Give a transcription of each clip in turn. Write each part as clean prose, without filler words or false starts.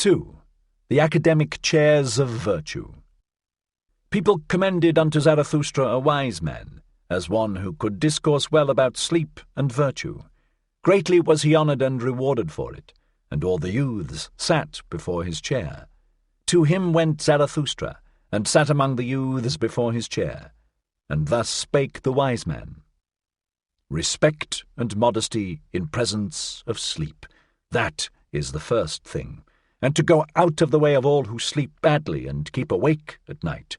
2. The academic chairs of virtue. People commended unto Zarathustra a wise man, as one who could discourse well about sleep and virtue. Greatly was he honoured and rewarded for it, and all the youths sat before his chair. To him went Zarathustra, and sat among the youths before his chair. And thus spake the wise man. Respect and modesty in presence of sleep, that is the first thing, and to go out of the way of all who sleep badly and keep awake at night.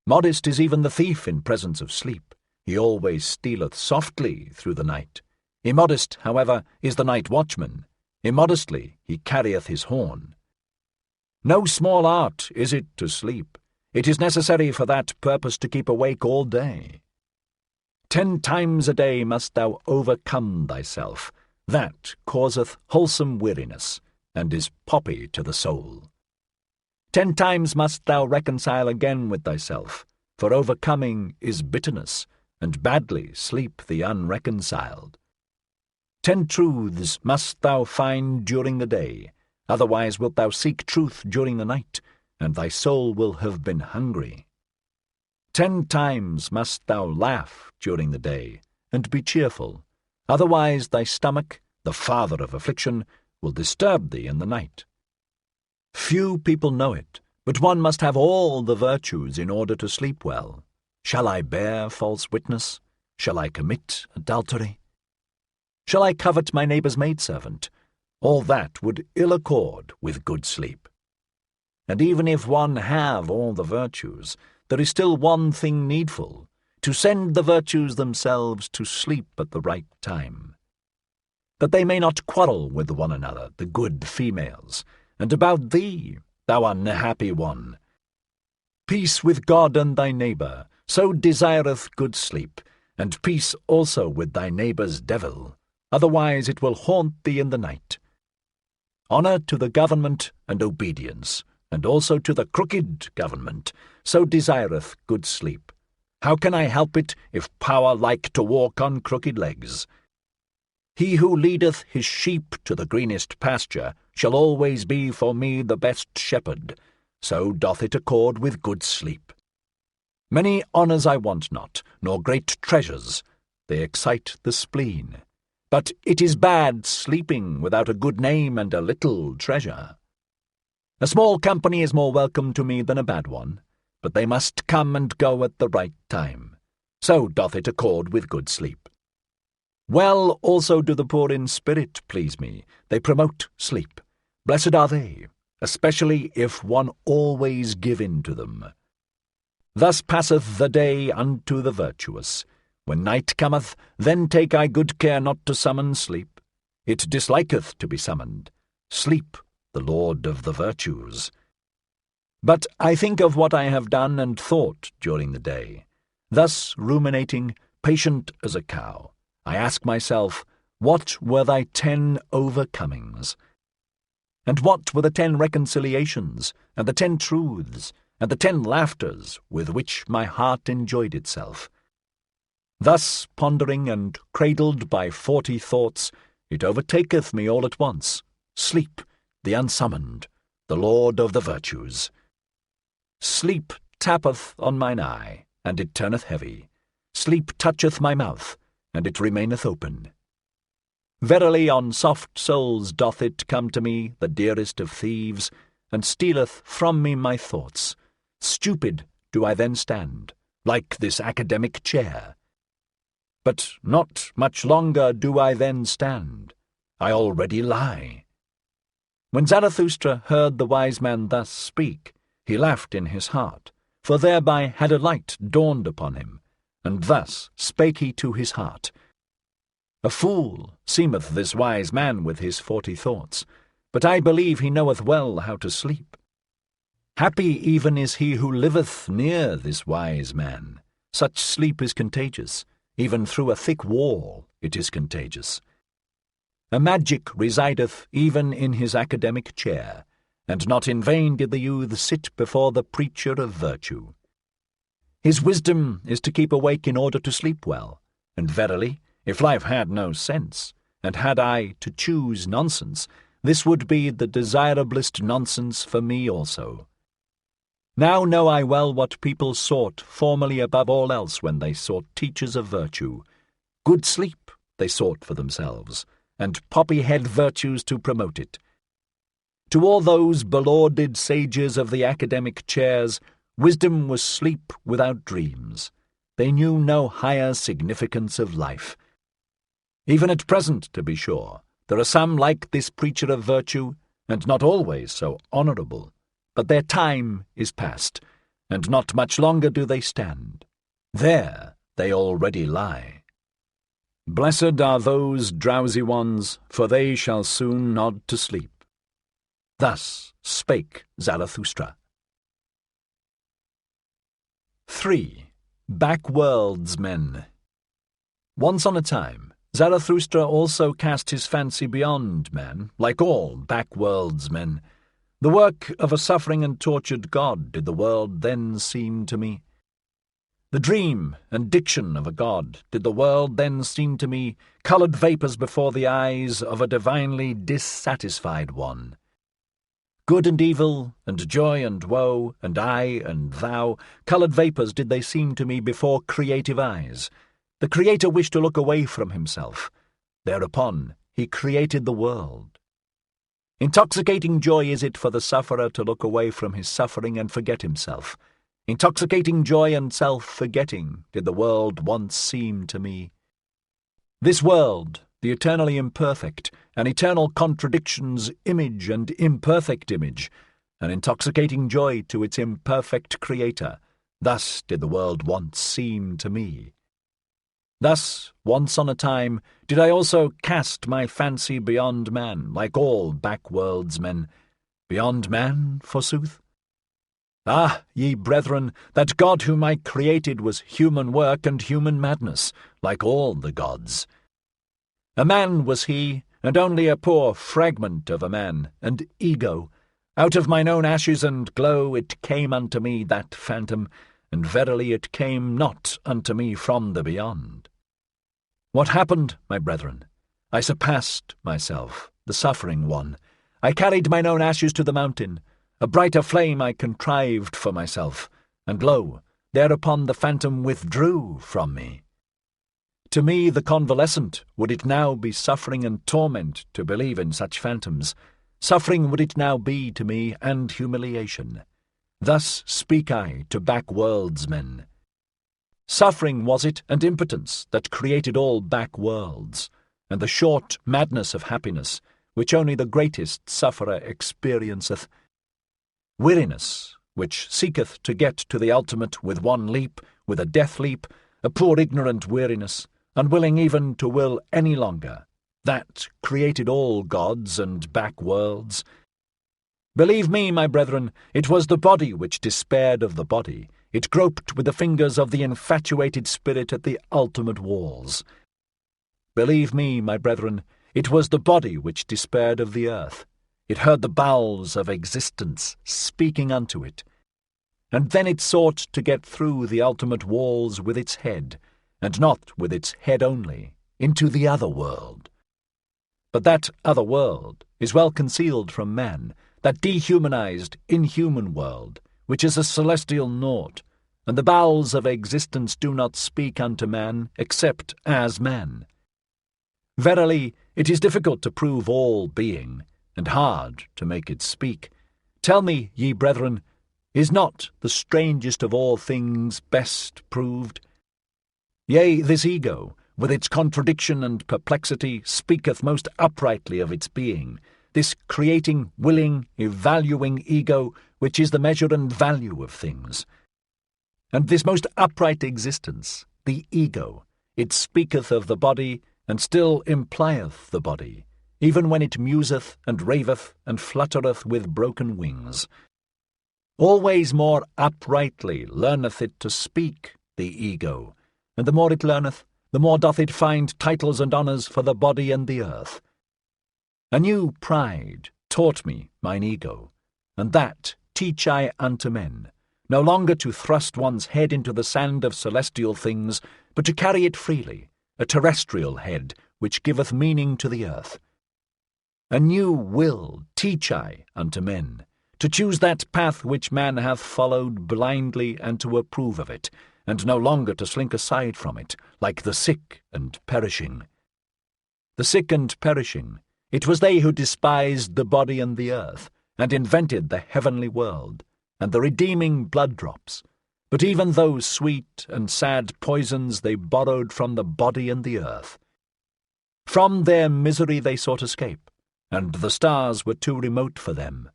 Modest is even the thief in presence of sleep. He always stealeth softly through the night. Immodest, however, is the night watchman. Immodestly he carrieth his horn. No small art is it to sleep. It is necessary for that purpose to keep awake all day. 10 times a day must thou overcome thyself. That causeth wholesome weariness, and is poppy to the soul. 10 times must thou reconcile again with thyself, for overcoming is bitterness, and badly sleep the unreconciled. 10 truths must thou find during the day, otherwise wilt thou seek truth during the night, and thy soul will have been hungry. 10 times must thou laugh during the day, and be cheerful, otherwise thy stomach, the father of affliction, will disturb thee in the night. Few people know it, but one must have all the virtues in order to sleep well. Shall I bear false witness? Shall I commit adultery? Shall I covet my neighbour's maidservant? All that would ill accord with good sleep. And even if one have all the virtues, there is still one thing needful, to send the virtues themselves to sleep at the right time, that they may not quarrel with one another, the good females. And about thee, thou unhappy one, peace with God and thy neighbour, so desireth good sleep, and peace also with thy neighbour's devil, otherwise it will haunt thee in the night. Honour to the government and obedience, and also to the crooked government, so desireth good sleep. How can I help it, if power like to walk on crooked legs? He who leadeth his sheep to the greenest pasture shall always be for me the best shepherd, so doth it accord with good sleep. Many honours I want not, nor great treasures, they excite the spleen. But it is bad sleeping without a good name and a little treasure. A small company is more welcome to me than a bad one, but they must come and go at the right time. So doth it accord with good sleep. Well also do the poor in spirit please me, they promote sleep. Blessed are they, especially if one always give in to them. Thus passeth the day unto the virtuous. When night cometh, then take I good care not to summon sleep. It disliketh to be summoned. Sleep, the lord of the virtues. But I think of what I have done and thought during the day. Thus ruminating, patient as a cow, I ask myself, what were thy 10 overcomings? And what were the 10 reconciliations, and the 10 truths, and the 10 laughters with which my heart enjoyed itself? Thus pondering and cradled by 40 thoughts, it overtaketh me all at once, sleep, the unsummoned, the lord of the virtues. Sleep tappeth on mine eye, and it turneth heavy. Sleep toucheth my mouth, and it remaineth open. Verily on soft souls doth it come to me, the dearest of thieves, and stealeth from me my thoughts. Stupid do I then stand, like this academic chair. But not much longer do I then stand. I already lie. When Zarathustra heard the wise man thus speak, he laughed in his heart, for thereby had a light dawned upon him, and thus spake he to his heart. A fool seemeth this wise man with his 40 thoughts, but I believe he knoweth well how to sleep. Happy even is he who liveth near this wise man. Such sleep is contagious, even through a thick wall it is contagious. A magic resideth even in his academic chair, and not in vain did the youth sit before the preacher of virtue. His wisdom is to keep awake in order to sleep well, and verily, if life had no sense, and had I to choose nonsense, this would be the desirablest nonsense for me also. Now know I well what people sought formerly above all else when they sought teachers of virtue. Good sleep they sought for themselves, and poppy-head virtues to promote it. To all those belauded sages of the academic chairs, wisdom was sleep without dreams. They knew no higher significance of life. Even at present, to be sure, there are some like this preacher of virtue, and not always so honourable, but their time is past, and not much longer do they stand. There they already lie. Blessed are those drowsy ones, for they shall soon nod to sleep. Thus spake Zarathustra. 3. Backworldsmen. Once on a time, Zarathustra also cast his fancy beyond man, like all backworldsmen. The work of a suffering and tortured god did the world then seem to me. The dream and diction of a god did the world then seem to me, coloured vapours before the eyes of a divinely dissatisfied one. Good and evil, and joy and woe, and I and thou, coloured vapours did they seem to me before creative eyes. The Creator wished to look away from himself. Thereupon he created the world. Intoxicating joy is it for the sufferer to look away from his suffering and forget himself. Intoxicating joy and self-forgetting did the world once seem to me. This world, the eternally imperfect, an eternal contradiction's image and imperfect image, an intoxicating joy to its imperfect creator, thus did the world once seem to me. Thus, once on a time, did I also cast my fancy beyond man, like all backworldsmen. Beyond man, forsooth? Ah, ye brethren, that God whom I created was human work and human madness, like all the gods. A man was he, and only a poor fragment of a man, and ego. Out of mine own ashes and glow it came unto me, that phantom, and verily it came not unto me from the beyond. What happened, my brethren? I surpassed myself, the suffering one. I carried mine own ashes to the mountain. A brighter flame I contrived for myself, and lo, thereupon the phantom withdrew from me. To me, the convalescent, would it now be suffering and torment to believe in such phantoms? Suffering would it now be to me, and humiliation. Thus speak I to backworldsmen. Suffering was it, and impotence, that created all backworlds, and the short madness of happiness, which only the greatest sufferer experienceth. Weariness, which seeketh to get to the ultimate with one leap, with a death leap, a poor ignorant weariness, unwilling even to will any longer, that created all gods and backworlds. Believe me, my brethren, it was the body which despaired of the body. It groped with the fingers of the infatuated spirit at the ultimate walls. Believe me, my brethren, it was the body which despaired of the earth. It heard the bowels of existence speaking unto it. And then it sought to get through the ultimate walls with its head, and not with its head only, into the other world. But that other world is well concealed from man, that dehumanized, inhuman world, which is a celestial naught, and the bowels of existence do not speak unto man except as man. Verily, it is difficult to prove all being, and hard to make it speak. Tell me, ye brethren, is not the strangest of all things best proved? Yea, this ego, with its contradiction and perplexity, speaketh most uprightly of its being, this creating, willing, evaluing ego, which is the measure and value of things. And this most upright existence, the ego, it speaketh of the body, and still implieth the body, even when it museth and raveth and fluttereth with broken wings. Always more uprightly learneth it to speak, the ego, and the more it learneth, the more doth it find titles and honours for the body and the earth. A new pride taught me mine ego, and that teach I unto men, no longer to thrust one's head into the sand of celestial things, but to carry it freely, a terrestrial head, which giveth meaning to the earth. A new will teach I unto men, to choose that path which man hath followed blindly, and to approve of it, and no longer to slink aside from it, like the sick and perishing. The sick and perishing, it was they who despised the body and the earth, and invented the heavenly world, and the redeeming blood drops. But even those sweet and sad poisons they borrowed from the body and the earth. From their misery they sought escape, and the stars were too remote for them.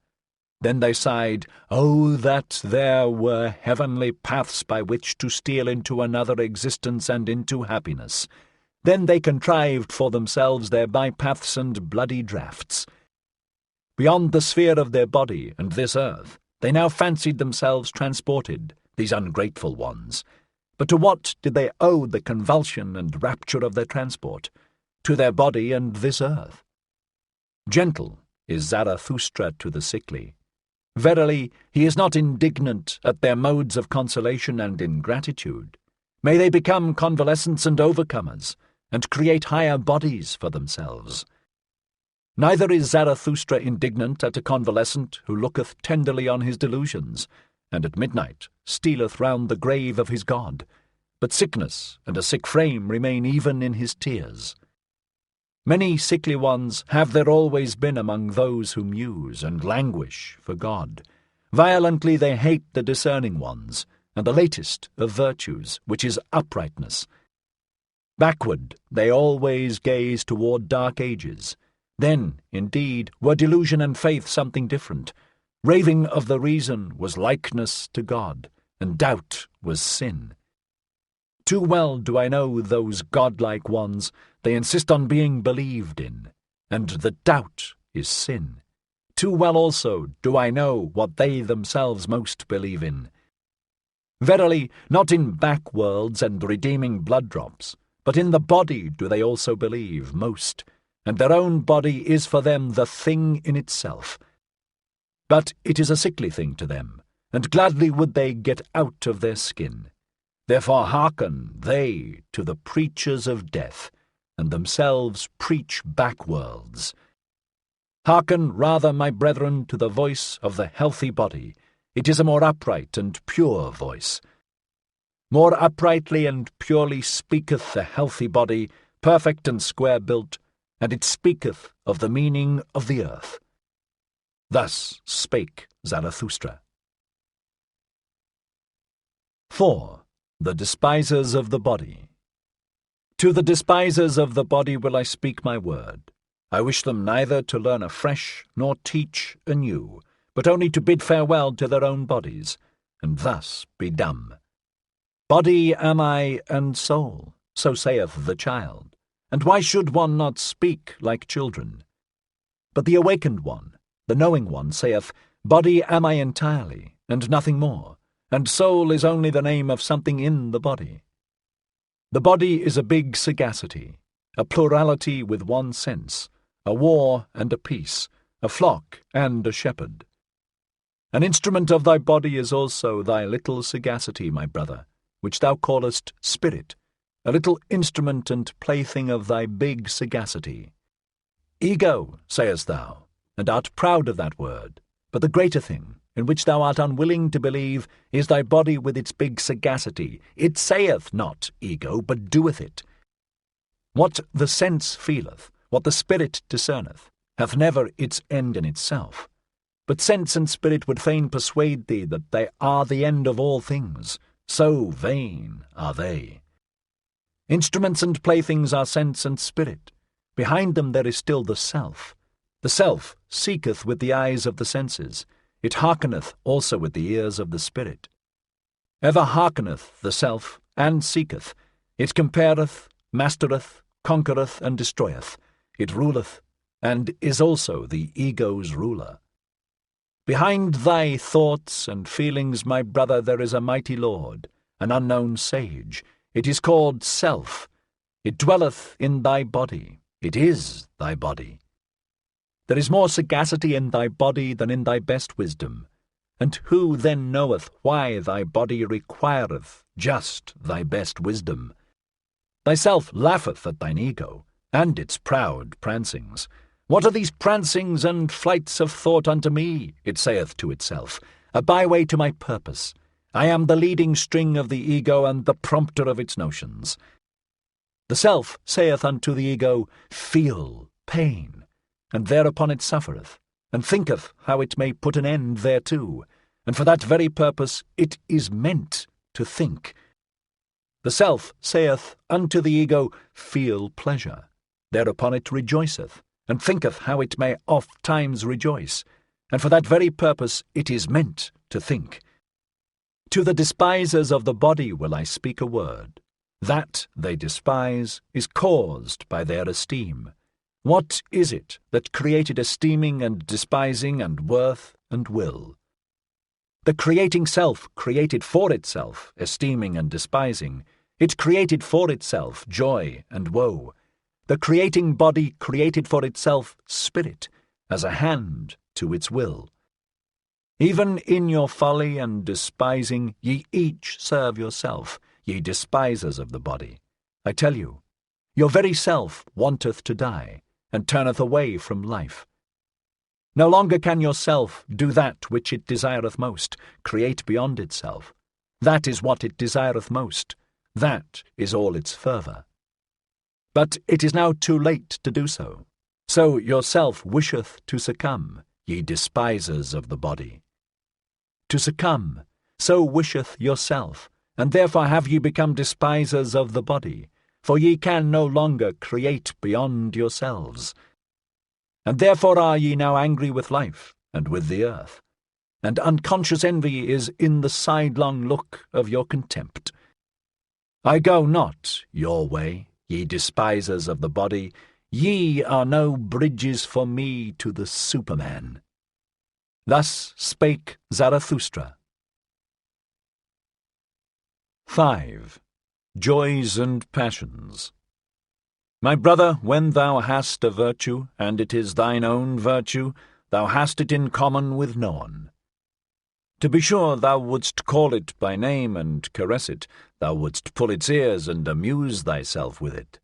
Then they sighed, "Oh, that there were heavenly paths by which to steal into another existence and into happiness." Then they contrived for themselves their bypaths and bloody draughts. Beyond the sphere of their body and this earth, they now fancied themselves transported, these ungrateful ones. But to what did they owe the convulsion and rapture of their transport? To their body and this earth. Gentle is Zarathustra to the sickly. Verily, he is not indignant at their modes of consolation and ingratitude. May they become convalescents and overcomers, and create higher bodies for themselves. Neither is Zarathustra indignant at a convalescent who looketh tenderly on his delusions, and at midnight stealeth round the grave of his God, but sickness and a sick frame remain even in his tears. Many sickly ones have there always been among those who muse and languish for God. Violently they hate the discerning ones, and the latest of virtues, which is uprightness. Backward they always gaze toward dark ages. Then, indeed, were delusion and faith something different. Raving of the reason was likeness to God, and doubt was sin. Too well do I know those godlike ones. They insist on being believed in, and the doubt is sin. Too well also do I know what they themselves most believe in. Verily, not in back worlds and redeeming blood drops, but in the body do they also believe most, and their own body is for them the thing in itself. But it is a sickly thing to them, and gladly would they get out of their skin. Therefore hearken they to the preachers of death, and themselves preach back worlds. Hearken rather, my brethren, to the voice of the healthy body. It is a more upright and pure voice. More uprightly and purely speaketh the healthy body, perfect and square-built, and it speaketh of the meaning of the earth. Thus spake Zarathustra. 4. The despisers of the body. To the despisers of the body will I speak my word. I wish them neither to learn afresh nor teach anew, but only to bid farewell to their own bodies, and thus be dumb. Body am I and soul, so saith the child, and why should one not speak like children? But the awakened one, the knowing one, saith, Body am I entirely, and nothing more, and soul is only the name of something in the body. The body is a big sagacity, a plurality with one sense, a war and a peace, a flock and a shepherd. An instrument of thy body is also thy little sagacity, my brother, which thou callest spirit, a little instrument and plaything of thy big sagacity. Ego, sayest thou, and art proud of that word, but the greater thing, in which thou art unwilling to believe, is thy body with its big sagacity. It saith not ego, but doeth it. What the sense feeleth, what the spirit discerneth, hath never its end in itself. But sense and spirit would fain persuade thee that they are the end of all things. So vain are they. Instruments and playthings are sense and spirit. Behind them there is still the self. The self seeketh with the eyes of the senses. It hearkeneth also with the ears of the spirit. Ever hearkeneth the self, and seeketh. It compareth, mastereth, conquereth, and destroyeth. It ruleth, and is also the ego's ruler. Behind thy thoughts and feelings, my brother, there is a mighty lord, an unknown sage. It is called self. It dwelleth in thy body. It is thy body. There is more sagacity in thy body than in thy best wisdom. And who then knoweth why thy body requireth just thy best wisdom? Thyself laugheth at thine ego, and its proud prancings. What are these prancings and flights of thought unto me? It saith to itself, a byway to my purpose. I am the leading string of the ego and the prompter of its notions. The self saith unto the ego, feel pain, and thereupon it suffereth, and thinketh how it may put an end thereto, and for that very purpose it is meant to think. The self saith unto the ego, feel pleasure, thereupon it rejoiceth, and thinketh how it may oft times rejoice, and for that very purpose it is meant to think. To the despisers of the body will I speak a word. That they despise is caused by their esteem. What is it that created esteeming and despising and worth and will? The creating self created for itself esteeming and despising. It created for itself joy and woe. The creating body created for itself spirit, as a hand to its will. Even in your folly and despising ye each serve yourself, ye despisers of the body. I tell you, your very self wanteth to die, and turneth away from life. No longer can yourself do that which it desireth most, create beyond itself. That is what it desireth most. That is all its fervour. But it is now too late to do so. So yourself wisheth to succumb, ye despisers of the body. To succumb, so wisheth yourself, and therefore have ye become despisers of the body, for ye can no longer create beyond yourselves. And therefore are ye now angry with life, and with the earth, and unconscious envy is in the sidelong look of your contempt. I go not your way, ye despisers of the body, ye are no bridges for me to the Superman. Thus spake Zarathustra. 5. Joys and Passions. My brother, when thou hast a virtue, and it is thine own virtue, thou hast it in common with no one. To be sure, thou wouldst call it by name and caress it, thou wouldst pull its ears and amuse thyself with it.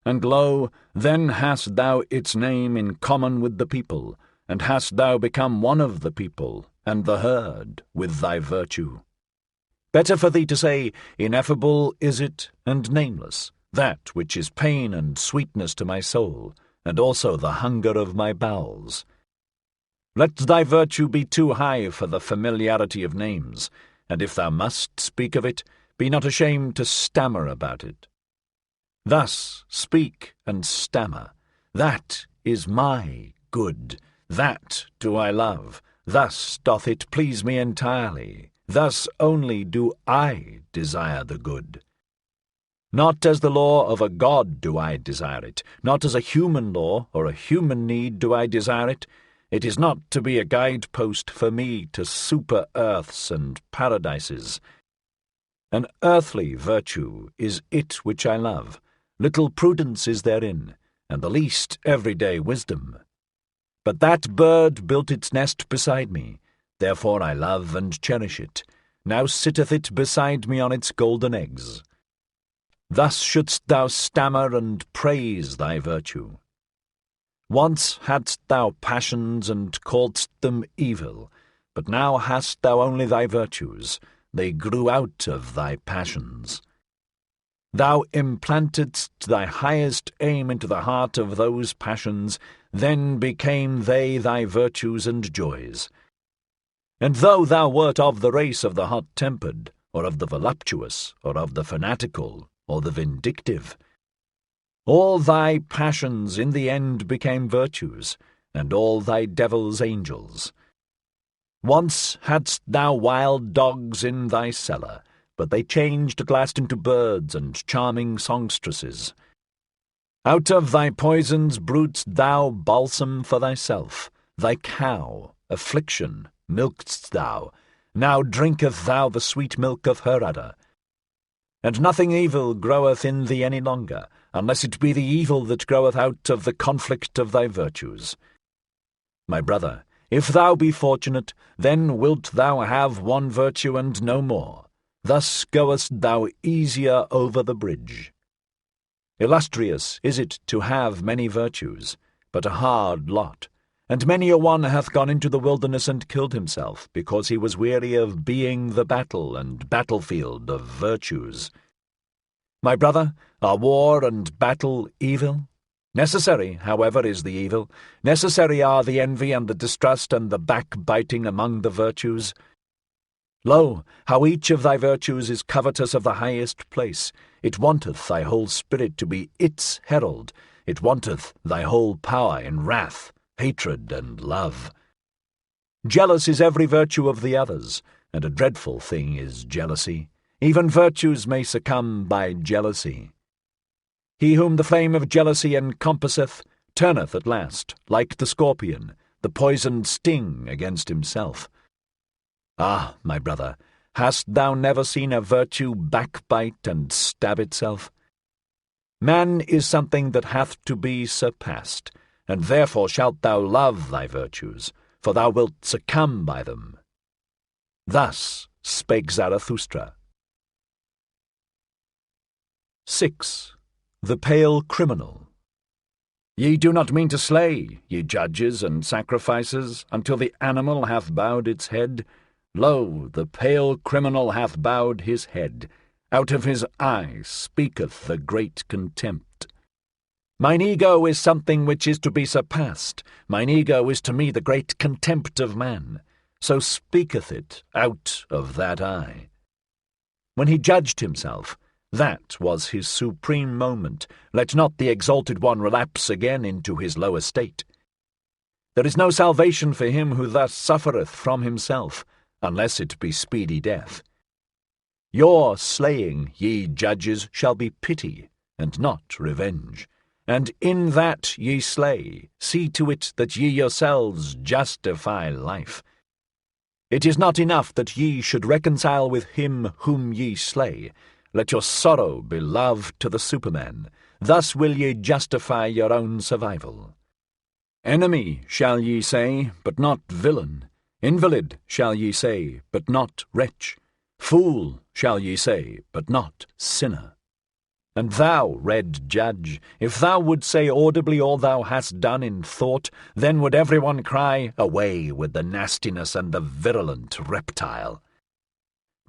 And lo, then hast thou its name in common with the people, and hast thou become one of the people, and the herd, with thy virtue. Better for thee to say, ineffable is it, and nameless, that which is pain and sweetness to my soul, and also the hunger of my bowels. Let thy virtue be too high for the familiarity of names, and if thou must speak of it, be not ashamed to stammer about it. Thus speak and stammer, that is my good, that do I love, thus doth it please me entirely, thus only do I desire the good. Not as the law of a god do I desire it, not as a human law or a human need do I desire it. It is not to be a guidepost for me to super-earths and paradises. An earthly virtue is it which I love. Little prudence is therein, and the least everyday wisdom. But that bird built its nest beside me, therefore I love and cherish it. Now sitteth it beside me on its golden eggs. Thus shouldst thou stammer and praise thy virtue. Once hadst thou passions and calledst them evil, but now hast thou only thy virtues. They grew out of thy passions. Thou implantedst thy highest aim into the heart of those passions, then became they thy virtues and joys. And though thou wert of the race of the hot-tempered, or of the voluptuous, or of the fanatical, or the vindictive, all thy passions in the end became virtues, and all thy devils angels. Once hadst thou wild dogs in thy cellar, but they changed at last into birds and charming songstresses. Out of thy poisons brewedst thou balsam for thyself. Thy cow, affliction, milkedst thou. Now drinketh thou the sweet milk of her udder. And nothing evil groweth in thee any longer, unless it be the evil that groweth out of the conflict of thy virtues. My brother, if thou be fortunate, then wilt thou have one virtue and no more. Thus goest thou easier over the bridge. Illustrious is it to have many virtues, but a hard lot, and many a one hath gone into the wilderness and killed himself, because he was weary of being the battle and battlefield of virtues. My brother, are war and battle evil? Necessary, however, is the evil. Necessary are the envy and the distrust and the backbiting among the virtues. Lo, how each of thy virtues is covetous of the highest place. It wanteth thy whole spirit to be its herald. It wanteth thy whole power in wrath, hatred, and love. Jealous is every virtue of the others, and a dreadful thing is jealousy. Even virtues may succumb by jealousy. He whom the flame of jealousy encompasseth turneth at last, like the scorpion, the poisoned sting against himself. Ah, my brother, hast thou never seen a virtue backbite and stab itself? Man is something that hath to be surpassed, and therefore shalt thou love thy virtues, for thou wilt succumb by them. Thus spake Zarathustra. 6. The Pale Criminal. Ye do not mean to slay, ye judges and sacrificers, until the animal hath bowed its head. Lo, the pale criminal hath bowed his head. Out of his eye speaketh the great contempt. Mine ego is something which is to be surpassed. Mine ego is to me the great contempt of man. So speaketh it out of that eye. When he judged himself, that was his supreme moment. Let not the exalted one relapse again into his low estate. There is no salvation for him who thus suffereth from himself, unless it be speedy death. Your slaying, ye judges, shall be pity, and not revenge. And in that ye slay, see to it that ye yourselves justify life. It is not enough that ye should reconcile with him whom ye slay. Let your sorrow be love to the Superman. Thus will ye justify your own survival. Enemy shall ye say, but not villain. Invalid shall ye say, but not wretch. Fool shall ye say, but not sinner. And thou, red judge, if thou would say audibly all thou hast done in thought, then would every one cry, away with the nastiness and the virulent reptile.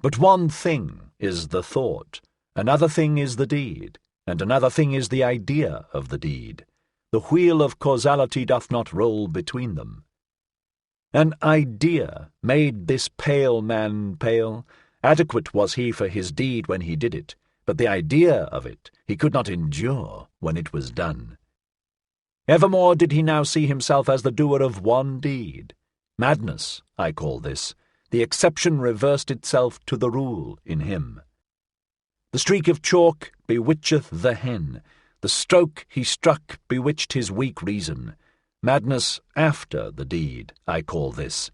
But one thing is the thought, another thing is the deed, and another thing is the idea of the deed. The wheel of causality doth not roll between them. An idea made this pale man pale. Adequate was he for his deed when he did it, but the idea of it he could not endure when it was done. Evermore did he now see himself as the doer of one deed. Madness, I call this. The exception reversed itself to the rule in him. The streak of chalk bewitcheth the hen. The stroke he struck bewitched his weak reason. Madness after the deed, I call this.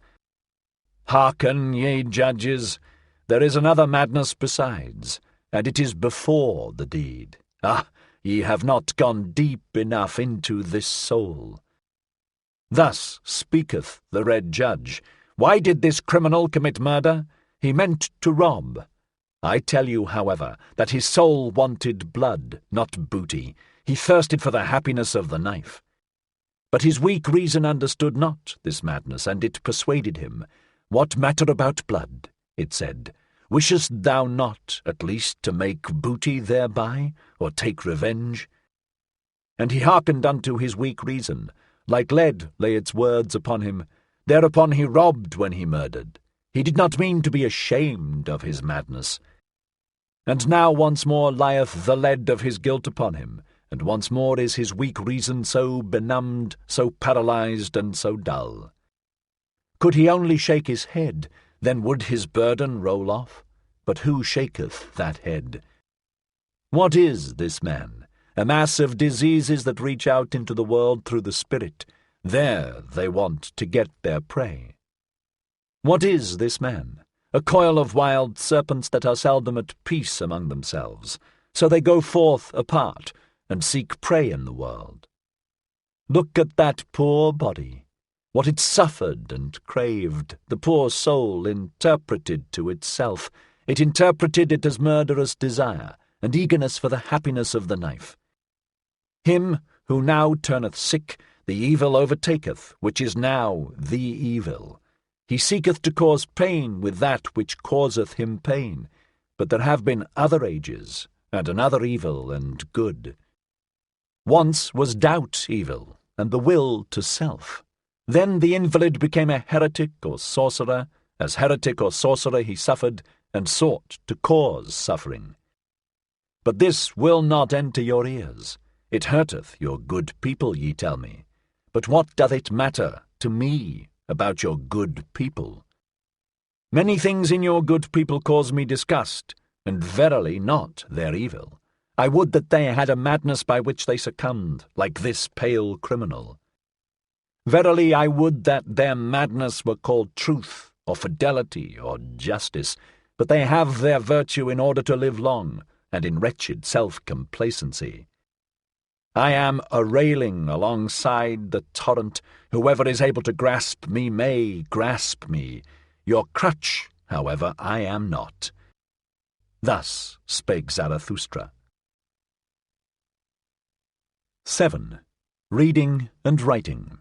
Hearken, ye judges, there is another madness besides, and it is before the deed. Ah, ye have not gone deep enough into this soul. Thus speaketh the red judge. Why did this criminal commit murder? He meant to rob. I tell you, however, that his soul wanted blood, not booty. He thirsted for the happiness of the knife. But his weak reason understood not this madness, and it persuaded him. What matter about blood? It said. Wishest thou not, at least, to make booty thereby, or take revenge? And he hearkened unto his weak reason. Like lead lay its words upon him. Thereupon he robbed when he murdered. He did not mean to be ashamed of his madness. And now once more lieth the lead of his guilt upon him, and once more is his weak reason so benumbed, so paralyzed, and so dull. Could he only shake his head, then would his burden roll off. But who shaketh that head? What is this man? A mass of diseases that reach out into the world through the spirit. There they want to get their prey. What is this man? A coil of wild serpents that are seldom at peace among themselves. So they go forth apart, and seek prey in the world. Look at that poor body, what it suffered and craved, the poor soul interpreted to itself. It interpreted it as murderous desire, and eagerness for the happiness of the knife. Him who now turneth sick, the evil overtaketh, which is now the evil. He seeketh to cause pain with that which causeth him pain. But there have been other ages, and another evil and good. Once was doubt evil, and the will to self. Then the invalid became a heretic or sorcerer. As heretic or sorcerer he suffered, and sought to cause suffering. But this will not enter your ears. It hurteth your good people, ye tell me. But what doth it matter to me about your good people? Many things in your good people cause me disgust, and verily not their evil. I would that they had a madness by which they succumbed, like this pale criminal. Verily I would that their madness were called truth, or fidelity, or justice, but they have their virtue in order to live long, and in wretched self-complacency. I am a railing alongside the torrent. Whoever is able to grasp me may grasp me. Your crutch, however, I am not. Thus spake Zarathustra. 7. Reading and writing.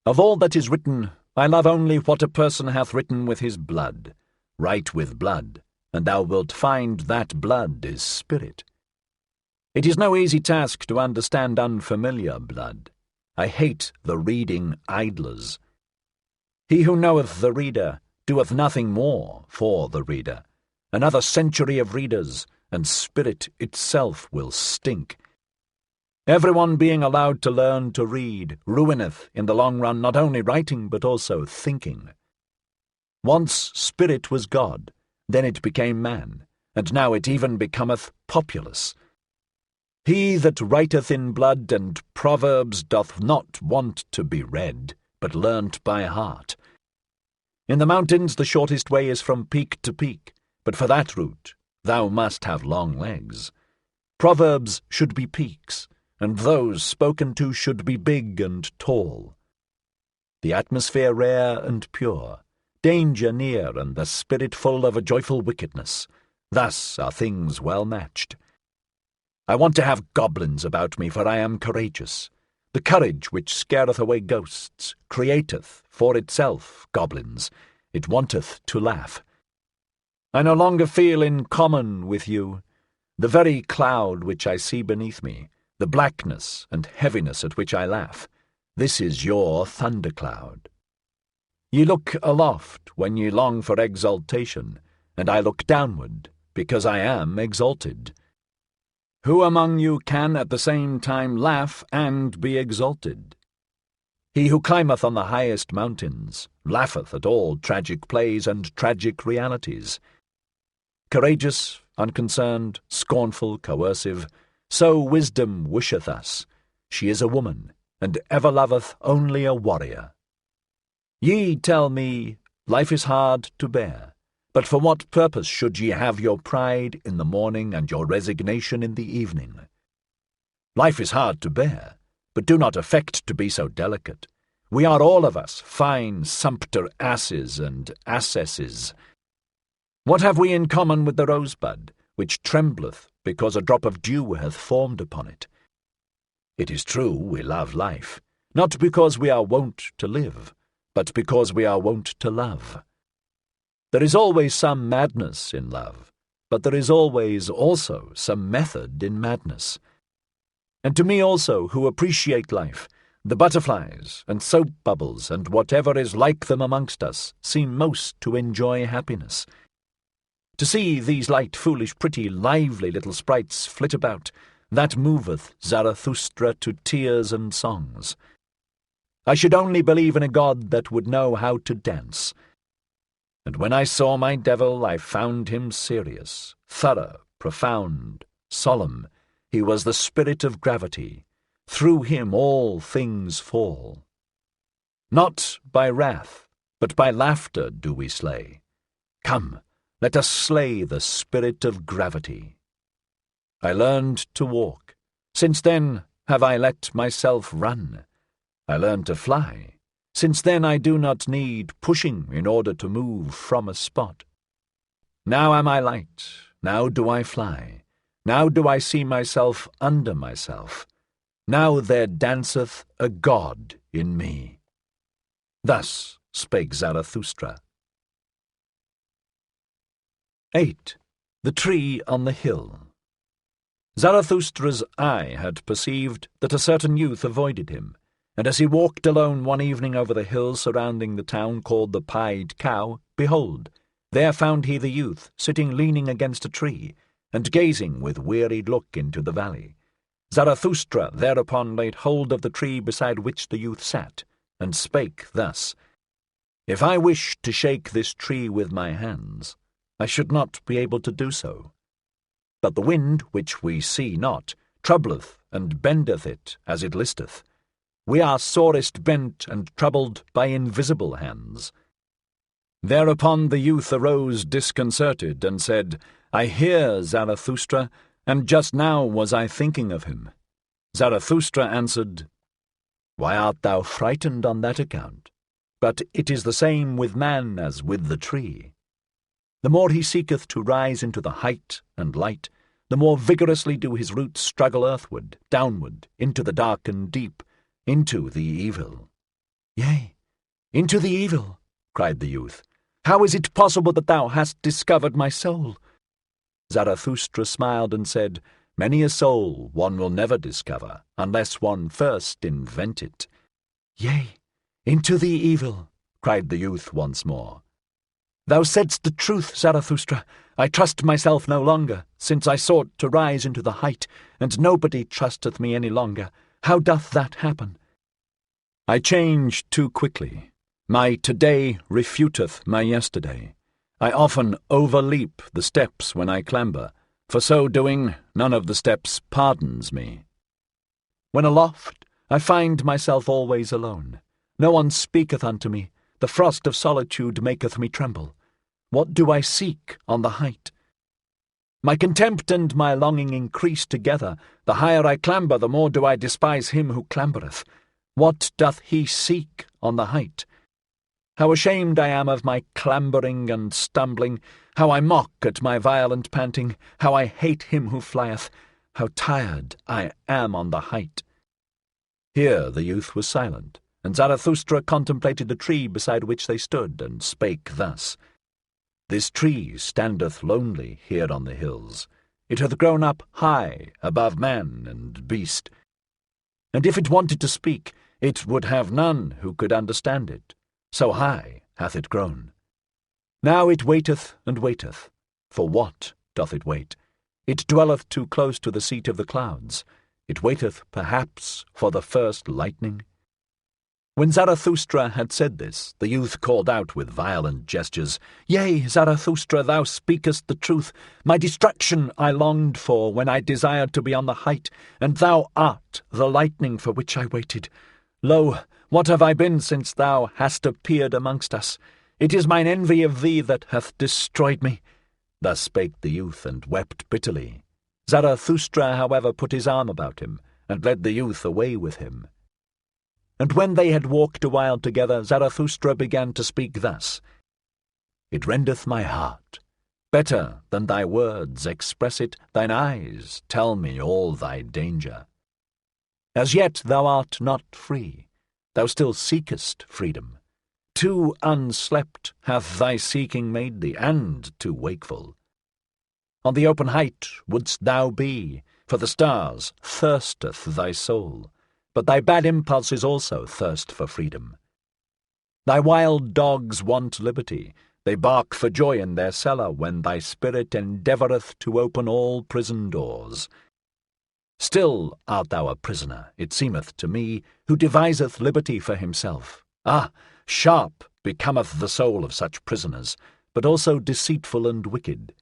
Of all that is written, I love only what a person hath written with his blood. Write with blood, and thou wilt find that blood is spirit. It is no easy task to understand unfamiliar blood. I hate the reading idlers. He who knoweth the reader doeth nothing more for the reader. Another century of readers, and spirit itself will stink. Everyone being allowed to learn to read ruineth in the long run not only writing but also thinking. Once spirit was God, then it became man, and now it even becometh populace. He that writeth in blood and proverbs doth not want to be read, but learnt by heart. In the mountains the shortest way is from peak to peak, but for that route thou must have long legs. Proverbs should be peaks, and those spoken to should be big and tall. The atmosphere rare and pure, danger near, and the spirit full of a joyful wickedness. Thus are things well matched. I want to have goblins about me, for I am courageous. The courage which scareth away ghosts createth for itself goblins. It wanteth to laugh. I no longer feel in common with you. The very cloud which I see beneath me, the blackness and heaviness at which I laugh, this is your thundercloud. Ye look aloft when ye long for exaltation, and I look downward, because I am exalted. Who among you can at the same time laugh and be exalted? He who climbeth on the highest mountains laugheth at all tragic plays and tragic realities. Courageous, unconcerned, scornful, coercive, so wisdom wisheth us. She is a woman, and ever loveth only a warrior. Ye tell me, life is hard to bear. But for what purpose should ye have your pride in the morning and your resignation in the evening? Life is hard to bear, but do not affect to be so delicate. We are all of us fine sumpter asses and assesses. What have we in common with the rosebud, which trembleth because a drop of dew hath formed upon it? It is true we love life, not because we are wont to live, but because we are wont to love. There is always some madness in love, but there is always also some method in madness. And to me also, who appreciate life, the butterflies and soap bubbles and whatever is like them amongst us seem most to enjoy happiness. To see these light, foolish, pretty, lively little sprites flit about, that moveth Zarathustra to tears and songs. I should only believe in a God that would know how to dance. And when I saw my devil, I found him serious, thorough, profound, solemn. He was the spirit of gravity. Through him all things fall. Not by wrath, but by laughter do we slay. Come, let us slay the spirit of gravity. I learned to walk. Since then have I let myself run. I learned to fly. Since then I do not need pushing in order to move from a spot. Now am I light, now do I fly, now do I see myself under myself. Now there danceth a god in me. Thus spake Zarathustra. 8. The Tree on the Hill. Zarathustra's eye had perceived that a certain youth avoided him, and as he walked alone one evening over the hill surrounding the town called the Pied Cow, behold, there found he the youth sitting leaning against a tree, and gazing with wearied look into the valley. Zarathustra thereupon laid hold of the tree beside which the youth sat, and spake thus, If I wished to shake this tree with my hands, I should not be able to do so. But the wind, which we see not, troubleth and bendeth it as it listeth. We are sorest bent and troubled by invisible hands. Thereupon the youth arose disconcerted, and said, I hear Zarathustra, and just now was I thinking of him. Zarathustra answered, Why art thou frightened on that account? But it is the same with man as with the tree. The more he seeketh to rise into the height and light, the more vigorously do his roots struggle earthward, downward, into the dark and deep, into the evil. Yea, into the evil, cried the youth. How is it possible that thou hast discovered my soul? Zarathustra smiled and said, Many a soul one will never discover, unless one first invent it. Yea, into the evil, cried the youth once more. Thou saidst the truth, Zarathustra. I trust myself no longer, since I sought to rise into the height, and nobody trusteth me any longer. How doth that happen? I change too quickly. My today refuteth my yesterday. I often overleap the steps when I clamber. For so doing, none of the steps pardons me. When aloft, I find myself always alone. No one speaketh unto me. The frost of solitude maketh me tremble. What do I seek on the height? My contempt and my longing increase together. The higher I clamber, the more do I despise him who clambereth. What doth he seek on the height? How ashamed I am of my clambering and stumbling, how I mock at my violent panting, how I hate him who flieth, how tired I am on the height. Here the youth was silent, and Zarathustra contemplated the tree beside which they stood, and spake thus, This tree standeth lonely here on the hills. It hath grown up high above man and beast, and if it wanted to speak, it would have none who could understand it. So high hath it grown. Now it waiteth and waiteth. For what doth it wait? It dwelleth too close to the seat of the clouds. It waiteth, perhaps, for the first lightning. When Zarathustra had said this, the youth called out with violent gestures, Yea, Zarathustra, thou speakest the truth. My destruction I longed for when I desired to be on the height, and thou art the lightning for which I waited. Lo, what have I been since thou hast appeared amongst us? It is mine envy of thee that hath destroyed me. Thus spake the youth, and wept bitterly. Zarathustra, however, put his arm about him, and led the youth away with him. And when they had walked a while together, Zarathustra began to speak thus, It rendeth my heart. Better than thy words express it, thine eyes tell me all thy danger. As yet thou art not free. Thou still seekest freedom. Too unslept hath thy seeking made thee, and too wakeful. On the open height wouldst thou be, for the stars thirsteth thy soul, but thy bad impulses also thirst for freedom. Thy wild dogs want liberty. They bark for joy in their cellar when thy spirit endeavoureth to open all prison doors. Still art thou a prisoner, it seemeth to me, who deviseth liberty for himself. Ah, sharp becometh the soul of such prisoners, but also deceitful and wicked.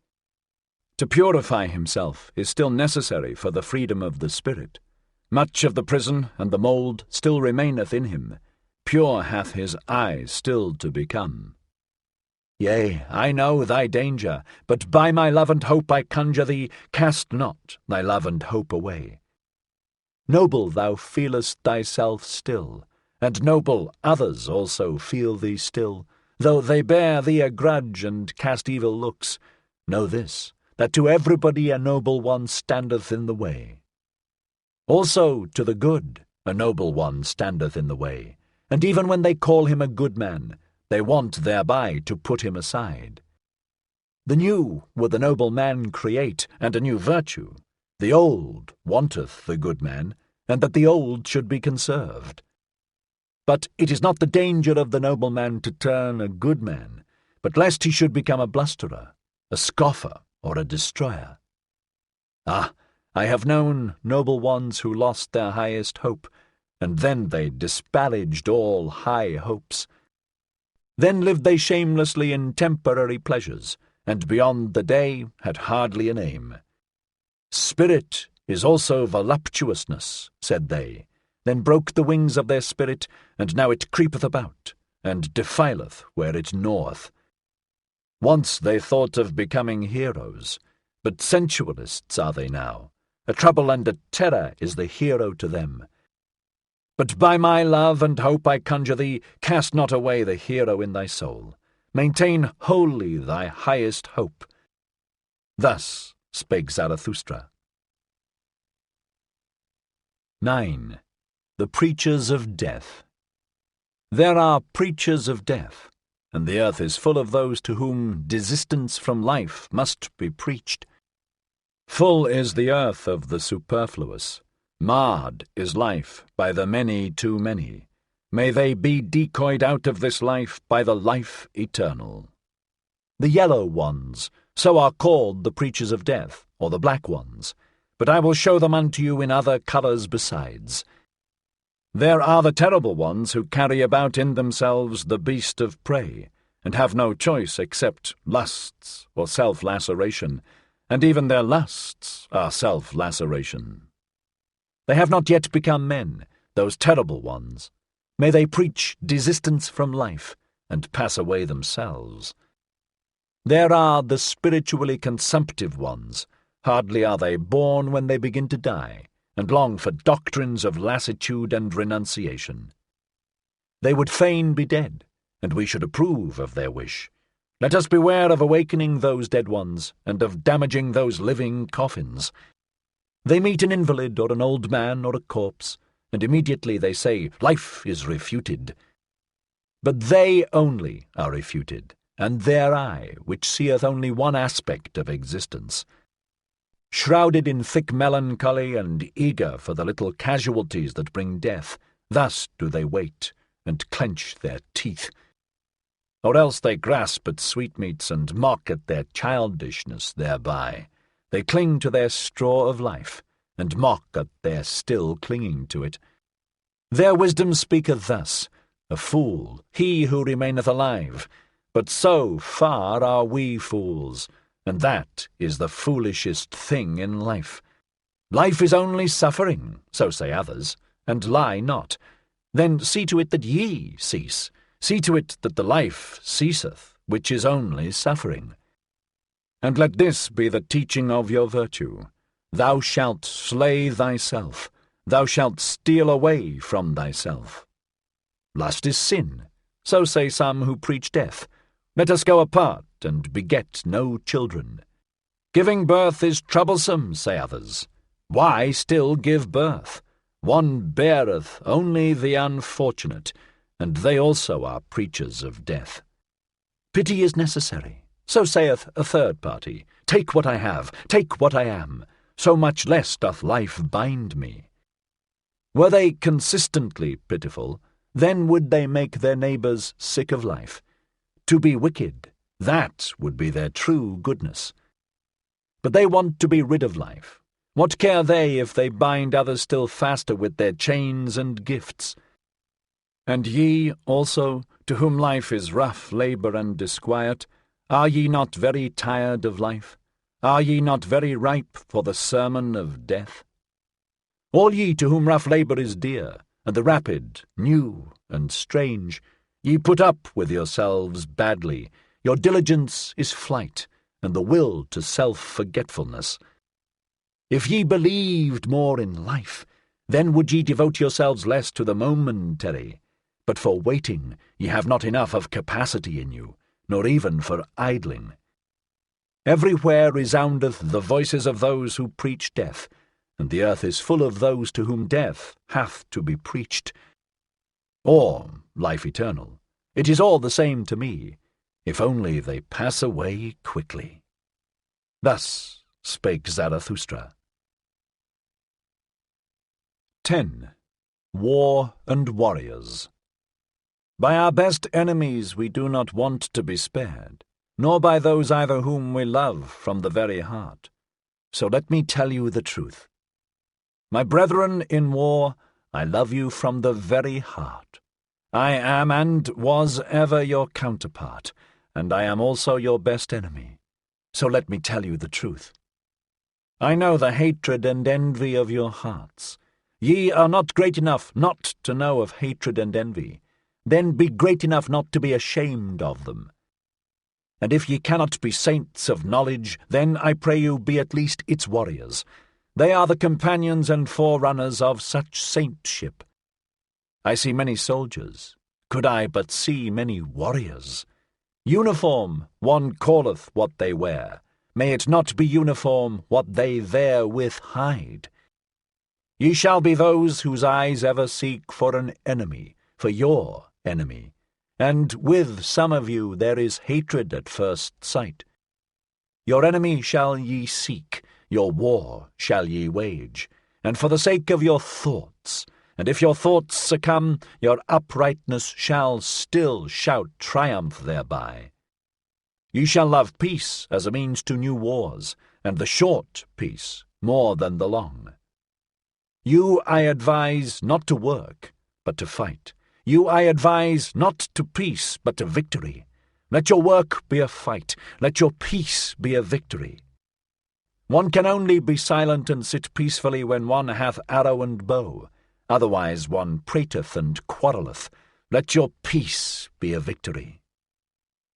To purify himself is still necessary for the freedom of the spirit. Much of the prison and the mould still remaineth in him. Pure hath his eye still to become. Yea, I know thy danger, but by my love and hope I conjure thee, cast not thy love and hope away. Noble thou feelest thyself still, and noble others also feel thee still, though they bear thee a grudge and cast evil looks. Know this, that to everybody a noble one standeth in the way. Also to the good a noble one standeth in the way, and even when they call him a good man, they want thereby to put him aside. The new would the noble man create, and a new virtue. The old wanteth the good man, and that the old should be conserved. But it is not the danger of the noble man to turn a good man, but lest he should become a blusterer, a scoffer, or a destroyer. Ah, I have known noble ones who lost their highest hope, and then they disparaged all high hopes. Then lived they shamelessly in temporary pleasures, and beyond the day had hardly a name. Spirit is also voluptuousness, said they, then broke the wings of their spirit, and now it creepeth about, and defileth where it gnaweth. Once they thought of becoming heroes, but sensualists are they now. A trouble and a terror is the hero to them. But by my love and hope I conjure thee, cast not away the hero in thy soul. Maintain wholly thy highest hope. Thus spake Zarathustra. 9. The Preachers of Death. There are preachers of death, and the earth is full of those to whom desistance from life must be preached. Full is the earth of the superfluous. Marred is life by the many too many. May they be decoyed out of this life by the life eternal. The yellow ones, so are called the preachers of death, or the black ones, but I will show them unto you in other colours besides. There are the terrible ones who carry about in themselves the beast of prey, and have no choice except lusts or self-laceration, and even their lusts are self-laceration. They have not yet become men, those terrible ones. May they preach desistance from life, and pass away themselves. There are the spiritually consumptive ones. Hardly are they born when they begin to die, and long for doctrines of lassitude and renunciation. They would fain be dead, and we should approve of their wish. Let us beware of awakening those dead ones, and of damaging those living coffins. They meet an invalid or an old man or a corpse, and immediately they say, life is refuted. But they only are refuted, and their eye, which seeth only one aspect of existence. Shrouded in thick melancholy and eager for the little casualties that bring death, thus do they wait and clench their teeth. Or else they grasp at sweetmeats and mock at their childishness thereby. They cling to their straw of life, and mock at their still clinging to it. Their wisdom speaketh thus, a fool, he who remaineth alive. But so far are we fools, and that is the foolishest thing in life. Life is only suffering, so say others, and lie not. Then see to it that ye cease. See to it that the life ceaseth, which is only suffering. And let this be the teaching of your virtue. Thou shalt slay thyself. Thou shalt steal away from thyself. Lust is sin, so say some who preach death. Let us go apart and beget no children. Giving birth is troublesome, say others. Why still give birth? One beareth only the unfortunate, and they also are preachers of death. Pity is necessary, so saith a third party. Take what I have, take what I am, so much less doth life bind me. Were they consistently pitiful, then would they make their neighbours sick of life. To be wicked, that would be their true goodness. But they want to be rid of life. What care they if they bind others still faster with their chains and gifts? And ye also, to whom life is rough labour and disquiet, are ye not very tired of life? Are ye not very ripe for the sermon of death? All ye to whom rough labour is dear, and the rapid, new, and strange, ye put up with yourselves badly. Your diligence is flight, and the will to self-forgetfulness. If ye believed more in life, then would ye devote yourselves less to the momentary. But for waiting ye have not enough of capacity in you, nor even for idling. Everywhere resoundeth the voices of those who preach death, and the earth is full of those to whom death hath to be preached, or life eternal. It is all the same to me, if only they pass away quickly. Thus spake Zarathustra. 10. War and Warriors. By our best enemies we do not want to be spared, nor by those either whom we love from the very heart. So let me tell you the truth. My brethren in war, I love you from the very heart. I am and was ever your counterpart, and I am also your best enemy. So let me tell you the truth. I know the hatred and envy of your hearts. Ye are not great enough not to know of hatred and envy. Then be great enough not to be ashamed of them. And if ye cannot be saints of knowledge, then I pray you be at least its warriors. They are the companions and forerunners of such saintship. I see many soldiers. Could I but see many warriors? Uniform, one calleth what they wear. May it not be uniform what they therewith hide. Ye shall be those whose eyes ever seek for an enemy, for your enemy. And with some of you there is hatred at first sight. Your enemy shall ye seek, your war shall ye wage, and for the sake of your thoughts. And if your thoughts succumb, your uprightness shall still shout triumph thereby. Ye shall love peace as a means to new wars, and the short peace more than the long. You I advise not to work, but to fight. You I advise not to peace, but to victory. Let your work be a fight. Let your peace be a victory. One can only be silent and sit peacefully when one hath arrow and bow. Otherwise one prateth and quarrelleth. Let your peace be a victory.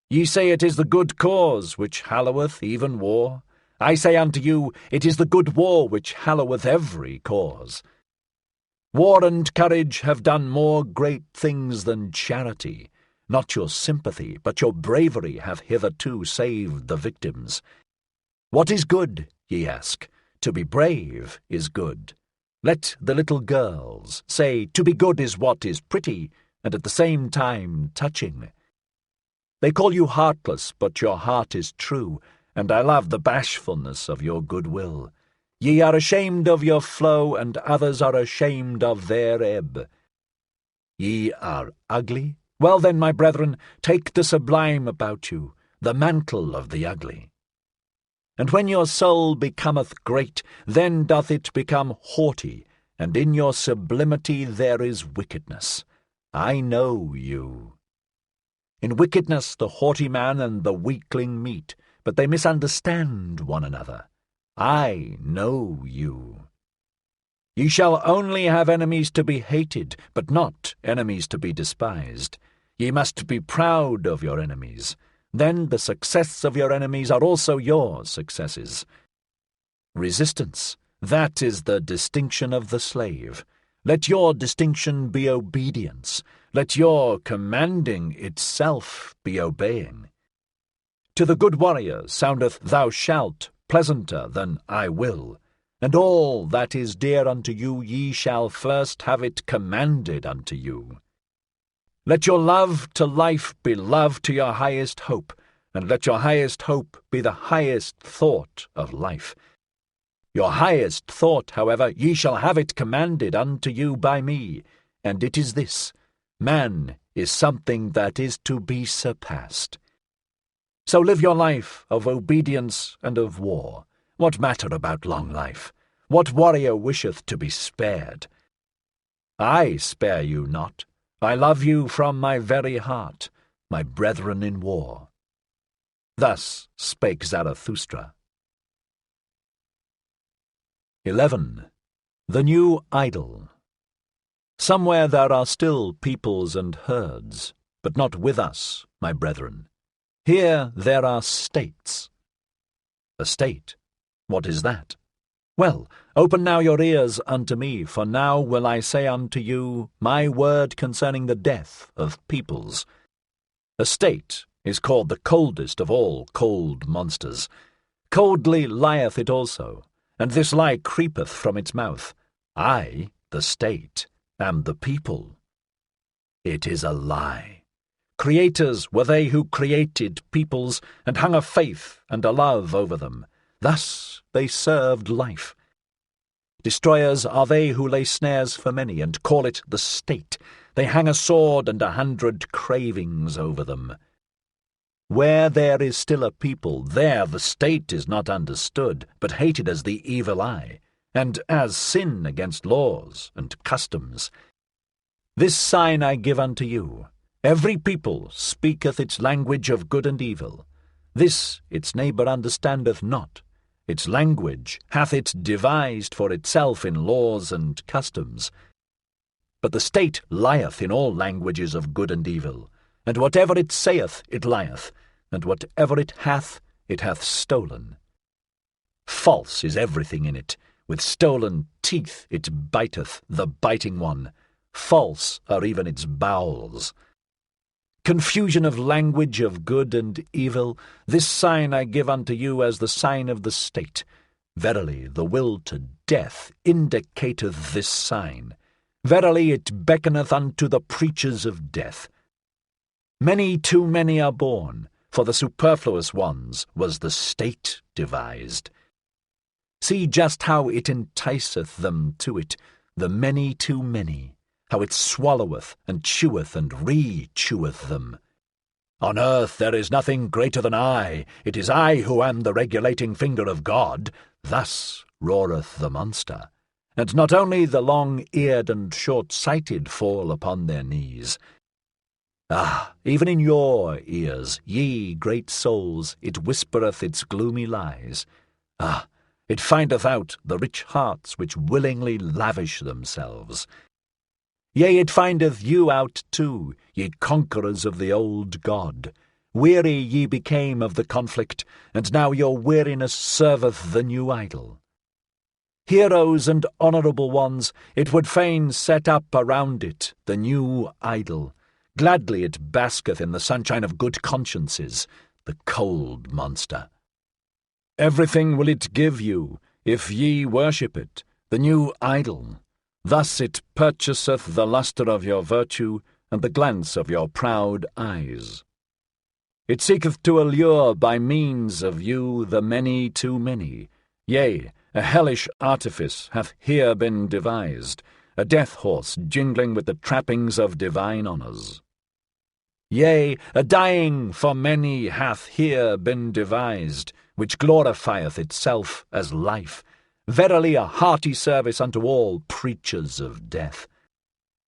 Ye say it is the good cause which halloweth even war. I say unto you, it is the good war which halloweth every cause. War and courage have done more great things than charity. Not your sympathy, but your bravery have hitherto saved the victims. What is good, ye ask? To be brave is good. Let the little girls say, to be good is what is pretty, and at the same time touching. They call you heartless, but your heart is true, and I love the bashfulness of your goodwill. Ye are ashamed of your flow, and others are ashamed of their ebb. Ye are ugly? Well then, my brethren, take the sublime about you, the mantle of the ugly. And when your soul becometh great, then doth it become haughty, and in your sublimity there is wickedness. I know you. In wickedness the haughty man and the weakling meet, but they misunderstand one another. I know you. Ye shall only have enemies to be hated, but not enemies to be despised. Ye must be proud of your enemies. Then the success of your enemies are also your successes. Resistance, that is the distinction of the slave. Let your distinction be obedience. Let your commanding itself be obeying. To the good warrior soundeth thou shalt pleasanter than I will, and all that is dear unto you ye shall first have it commanded unto you. Let your love to life be love to your highest hope, and let your highest hope be the highest thought of life. Your highest thought, however, ye shall have it commanded unto you by me, and it is this: man is something that is to be surpassed. So live your life of obedience and of war. What matter about long life? What warrior wisheth to be spared? I spare you not. I love you from my very heart, my brethren in war. Thus spake Zarathustra. 11. The New Idol. Somewhere there are still peoples and herds, but not with us, my brethren. Here there are states. A state? What is that? Well, open now your ears unto me, for now will I say unto you my word concerning the death of peoples. A state is called the coldest of all cold monsters. Coldly lieth it also, and this lie creepeth from its mouth. I, the state, am the people. It is a lie. Creators were they who created peoples, and hung a faith and a love over them. Thus they served life. Destroyers are they who lay snares for many, and call it the state. They hang a sword and 100 cravings over them. Where there is still a people, there the state is not understood, but hated as the evil eye, and as sin against laws and customs. This sign I give unto you. Every people speaketh its language of good and evil. This its neighbour understandeth not. Its language hath it devised for itself in laws and customs. But the state lieth in all languages of good and evil, and whatever it saith it lieth, and whatever it hath stolen. False is everything in it, with stolen teeth it biteth the biting one. False are even its bowels. Confusion of language of good and evil, this sign I give unto you as the sign of the state. Verily, the will to death indicateth this sign. Verily, it beckoneth unto the preachers of death. Many too many are born, for the superfluous ones was the state devised. See just how it enticeth them to it, the many too many, how it swalloweth and cheweth and re-cheweth them. On earth there is nothing greater than I. It is I who am the regulating finger of God. Thus roareth the monster. And not only the long-eared and short-sighted fall upon their knees. Ah, even in your ears, ye great souls, it whispereth its gloomy lies. Ah, it findeth out the rich hearts which willingly lavish themselves. Yea, it findeth you out too, ye conquerors of the old God. Weary ye became of the conflict, and now your weariness serveth the new idol. Heroes and honourable ones, it would fain set up around it the new idol. Gladly it basketh in the sunshine of good consciences, the cold monster. Everything will it give you, if ye worship it, the new idol. Thus it purchaseth the lustre of your virtue, and the glance of your proud eyes. It seeketh to allure by means of you the many too many. Yea, a hellish artifice hath here been devised, a death-horse jingling with the trappings of divine honours. Yea, a dying for many hath here been devised, which glorifieth itself as life. Verily a hearty service unto all preachers of death.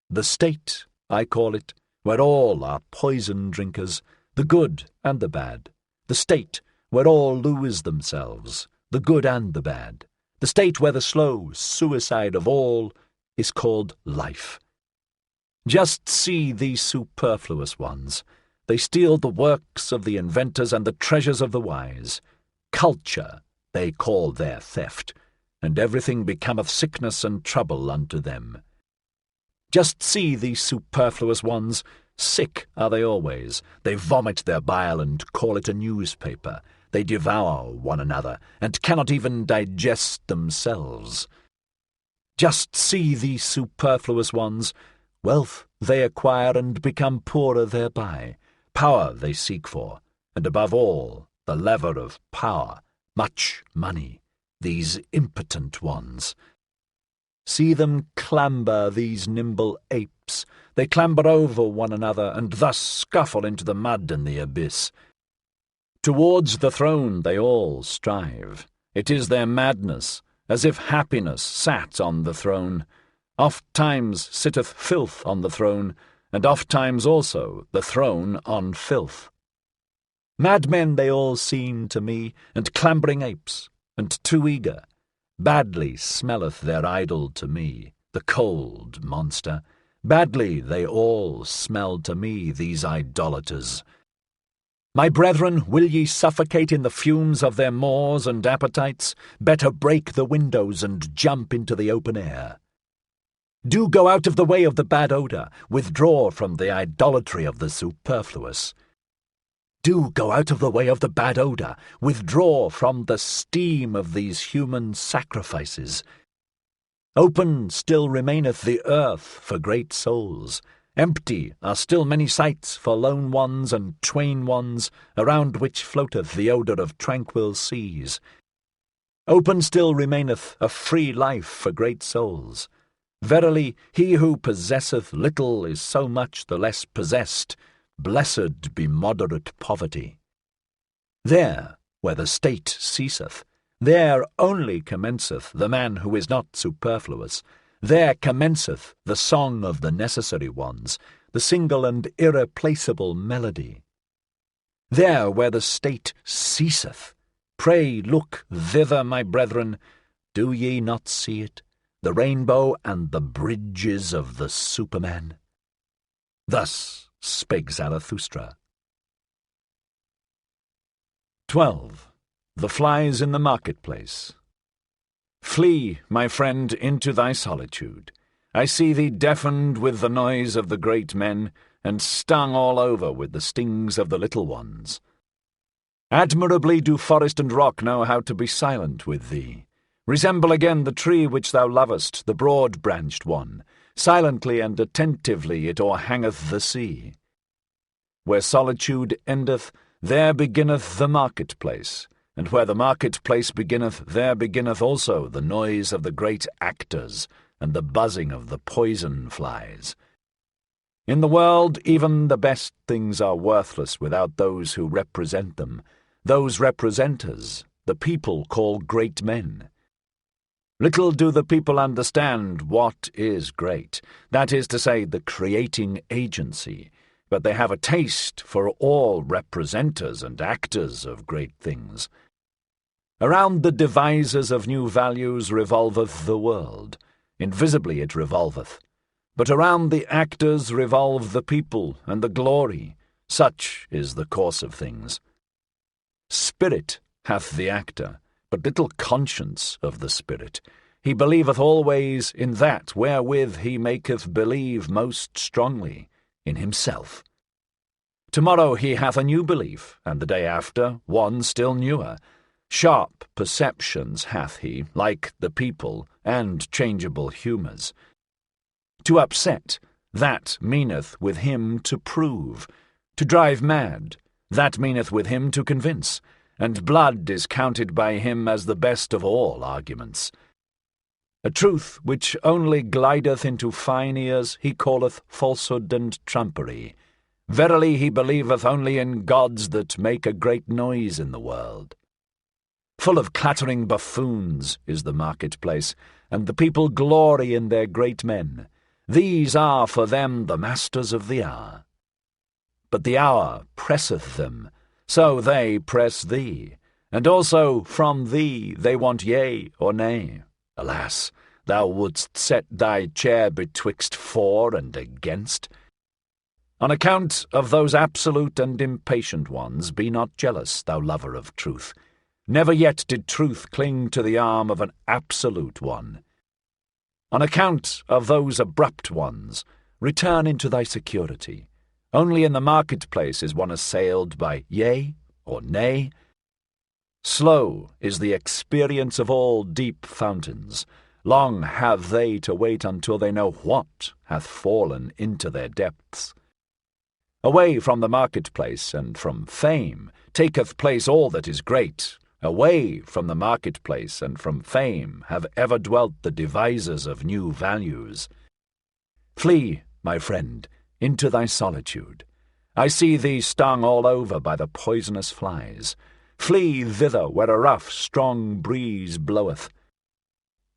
The state, I call it, where all are poison drinkers, the good and the bad. The state, where all lose themselves, the good and the bad. The state where the slow suicide of all is called life. Just see these superfluous ones. They steal the works of the inventors and the treasures of the wise. Culture they call their theft, and everything becometh sickness and trouble unto them. Just see these superfluous ones. Sick are they always. They vomit their bile and call it a newspaper. They devour one another, and cannot even digest themselves. Just see these superfluous ones. Wealth they acquire and become poorer thereby. Power they seek for, and above all, the lever of power, much money, these impotent ones. See them clamber, these nimble apes. They clamber over one another, and thus scuffle into the mud and the abyss. Towards the throne they all strive. It is their madness, as if happiness sat on the throne. Oft-times sitteth filth on the throne, and oft-times also the throne on filth. Madmen they all seem to me, and clambering apes, and too eager. Badly smelleth their idol to me, the cold monster. Badly they all smell to me, these idolaters. My brethren, will ye suffocate in the fumes of their maws and appetites? Better break the windows and jump into the open air. Do go out of the way of the bad odour, withdraw from the idolatry of the superfluous. Do go out of the way of the bad odour. Withdraw from the steam of these human sacrifices. Open still remaineth the earth for great souls. Empty are still many sites for lone ones and twain ones, around which floateth the odour of tranquil seas. Open still remaineth a free life for great souls. Verily, he who possesseth little is so much the less possessed. Blessed be moderate poverty. There, where the state ceaseth, there only commenceth the man who is not superfluous. There commenceth the song of the necessary ones, the single and irreplaceable melody. There where the state ceaseth, pray look thither, my brethren. Do ye not see it, the rainbow and the bridges of the Superman? Thus spake Zarathustra. 12. The Flies in the Marketplace. Flee, my friend, into thy solitude. I see thee deafened with the noise of the great men, and stung all over with the stings of the little ones. Admirably do forest and rock know how to be silent with thee. Resemble again the tree which thou lovest, the broad-branched one. Silently and attentively it o'erhangeth the sea. Where solitude endeth, there beginneth the marketplace, and where the marketplace beginneth, there beginneth also the noise of the great actors, and the buzzing of the poison flies. In the world even the best things are worthless without those who represent them. Those representers the people call great men. Little do the people understand what is great, that is to say, the creating agency, but they have a taste for all representers and actors of great things. Around the devisers of new values revolveth the world. Invisibly it revolveth. But around the actors revolve the people and the glory. Such is the course of things. Spirit hath the actor, but little conscience of the spirit. He believeth always in that wherewith he maketh believe most strongly, in himself. Tomorrow he hath a new belief, and the day after one still newer. Sharp perceptions hath he, like the people, and changeable humours. To upset, that meaneth with him to prove. To drive mad, that meaneth with him to convince. And blood is counted by him as the best of all arguments. A truth which only glideth into fine ears he calleth falsehood and trumpery. Verily he believeth only in gods that make a great noise in the world. Full of clattering buffoons is the marketplace, and the people glory in their great men. These are for them the masters of the hour. But the hour presseth them, so they press thee, and also from thee they want yea or nay. Alas, thou wouldst set thy chair betwixt for and against. On account of those absolute and impatient ones, be not jealous, thou lover of truth. Never yet did truth cling to the arm of an absolute one. On account of those abrupt ones, return into thy security. Only in the marketplace is one assailed by yea or nay. Slow is the experience of all deep fountains. Long have they to wait until they know what hath fallen into their depths. Away from the marketplace and from fame taketh place all that is great. Away from the marketplace and from fame have ever dwelt the devisers of new values. Flee, my friend, into thy solitude. I see thee stung all over by the poisonous flies. Flee thither where a rough, strong breeze bloweth.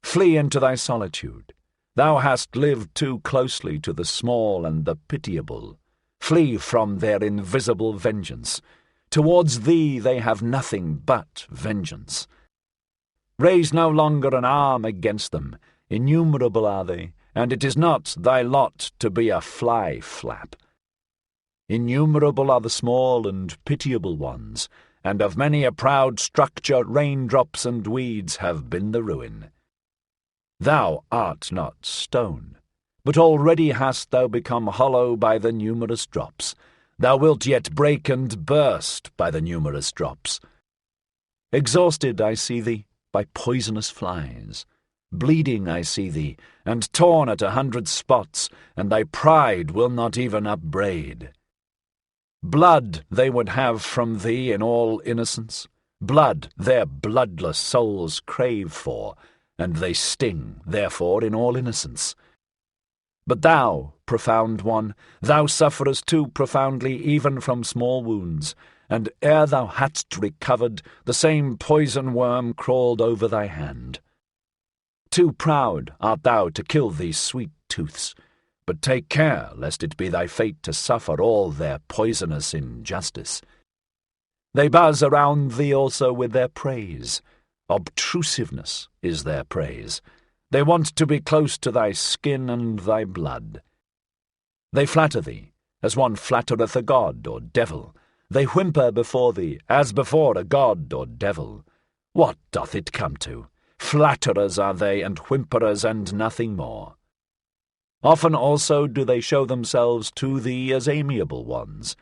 Flee into thy solitude. Thou hast lived too closely to the small and the pitiable. Flee from their invisible vengeance. Towards thee they have nothing but vengeance. Raise no longer an arm against them. Innumerable are they, and it is not thy lot to be a fly-flap. Innumerable are the small and pitiable ones, and of many a proud structure raindrops and weeds have been the ruin. Thou art not stone, but already hast thou become hollow by the numerous drops. thou wilt yet break and burst by the numerous drops. Exhausted I see thee by poisonous flies. Bleeding I see thee, and torn at 100 spots, and thy pride will not even upbraid. Blood they would have from thee in all innocence, blood their bloodless souls crave for, and they sting, therefore, in all innocence. But thou, profound one, thou sufferest too profoundly even from small wounds, and ere thou hadst recovered, the same poison worm crawled over thy hand. Too proud art thou to kill these sweet tooths, but take care lest it be thy fate to suffer all their poisonous injustice. They buzz around thee also with their praise. Obtrusiveness is their praise. They want to be close to thy skin and thy blood. They flatter thee, as one flattereth a god or devil. They whimper before thee, as before a god or devil. What doth it come to? Flatterers are they, and whimperers, and nothing more. Often also do they show themselves to thee as amiable ones,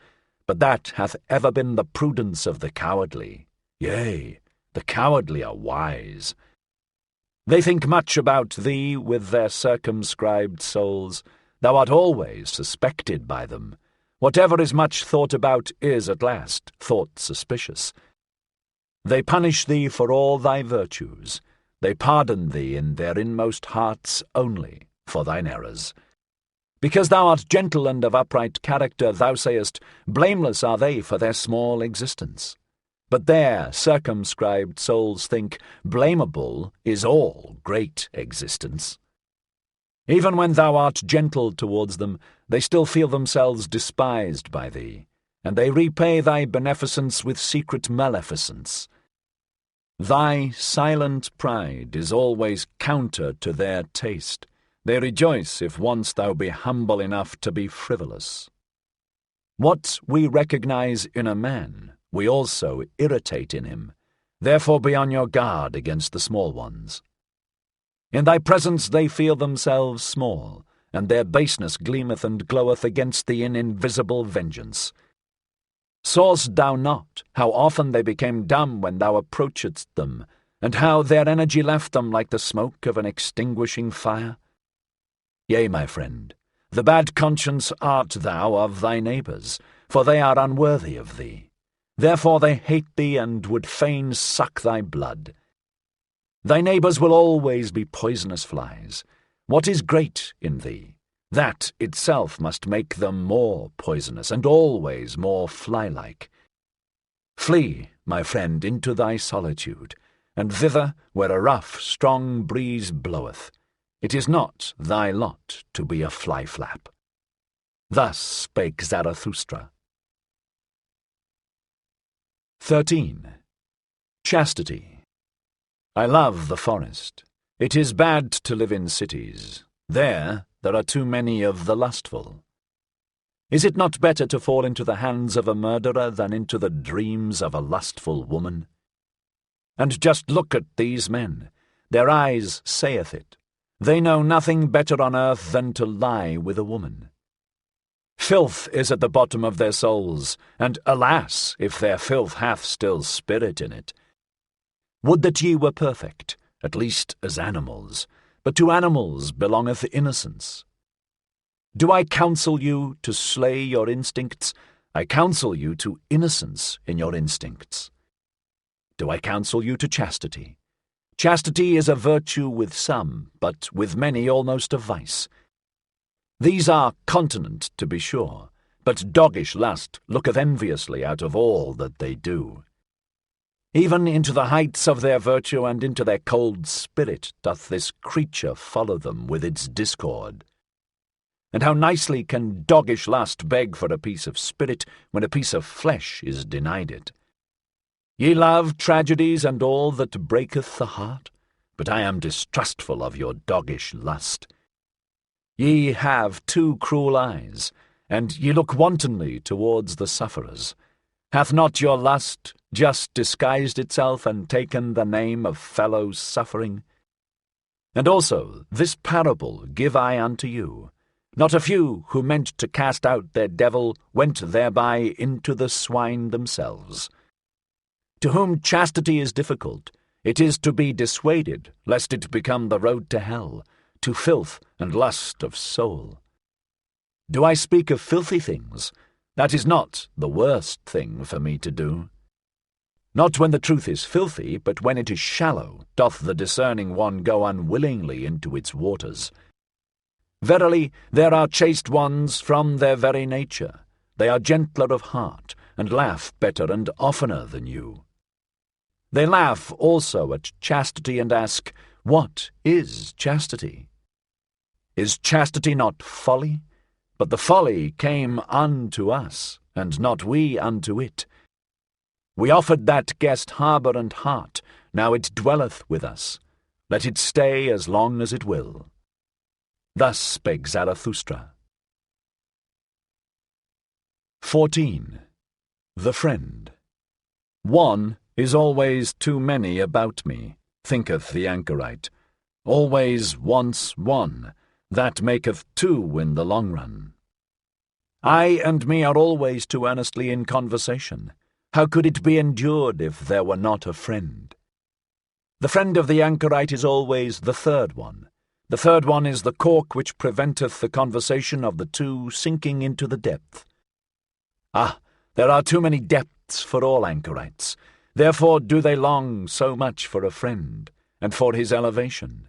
but that hath ever been the prudence of the cowardly. Yea, the cowardly are wise. They think much about thee with their circumscribed souls. Thou art always suspected by them. Whatever is much thought about is at last thought suspicious. They punish thee for all thy virtues. They pardon thee in their inmost hearts only for thine errors. Because thou art gentle and of upright character, thou sayest, blameless are they for their small existence. But their circumscribed souls think blamable is all great existence. Even when thou art gentle towards them, they still feel themselves despised by thee, and they repay thy beneficence with secret maleficence. Thy silent pride is always counter to their taste. They rejoice if once thou be humble enough to be frivolous. What we recognize in a man, we also irritate in him. Therefore be on your guard against the small ones. In thy presence they feel themselves small, and their baseness gleameth and gloweth against thee in invisible vengeance. Sawest thou not how often they became dumb when thou approachedst them, and how their energy left them like the smoke of an extinguishing fire? Yea, my friend, the bad conscience art thou of thy neighbours, for they are unworthy of thee. Therefore they hate thee and would fain suck thy blood. Thy neighbours will always be poisonous flies. What is great in thee? That itself must make them more poisonous, and always more fly-like. Flee, my friend, into thy solitude, and thither where a rough, strong breeze bloweth. It is not thy lot to be a fly-flap. Thus spake Zarathustra. 13. Chastity. I love the forest. It is bad to live in cities. There are too many of the lustful. Is it not better to fall into the hands of a murderer than into the dreams of a lustful woman? And just look at these men. Their eyes saith it. They know nothing better on earth than to lie with a woman. Filth is at the bottom of their souls, and alas, if their filth hath still spirit in it. Would that ye were perfect, at least as animals, but to animals belongeth innocence. Do I counsel you to slay your instincts? I counsel you to innocence in your instincts. Do I counsel you to chastity? Chastity is a virtue with some, but with many almost a vice. These are continent, to be sure, but doggish lust looketh enviously out of all that they do. Even into the heights of their virtue and into their cold spirit doth this creature follow them with its discord. And how nicely can doggish lust beg for a piece of spirit when a piece of flesh is denied it. Ye love tragedies and all that breaketh the heart, but I am distrustful of your doggish lust. Ye have two cruel eyes, and ye look wantonly towards the sufferers. Hath not your lust just disguised itself and taken the name of fellow suffering? And also this parable give I unto you. Not a few who meant to cast out their devil went thereby into the swine themselves. To whom chastity is difficult, it is to be dissuaded, lest it become the road to hell, to filth and lust of soul. Do I speak of filthy things? That is not the worst thing for me to do. Not when the truth is filthy, but when it is shallow, doth the discerning one go unwillingly into its waters. Verily, there are chaste ones from their very nature. They are gentler of heart, and laugh better and oftener than you. They laugh also at chastity and ask, What is chastity? Is chastity not folly? But the folly came unto us, and not we unto it. We offered that guest harbour and heart, now it dwelleth with us. Let it stay as long as it will. Thus spake Zarathustra. 14. The Friend. One is always too many about me, thinketh the anchorite. Always once one, that maketh two in the long run. I and me are always too earnestly in conversation. How could it be endured if there were not a friend? The friend of the anchorite is always the third one. The third one is the cork which preventeth the conversation of the two sinking into the depth. Ah, there are too many depths for all anchorites. Therefore do they long so much for a friend, and for his elevation.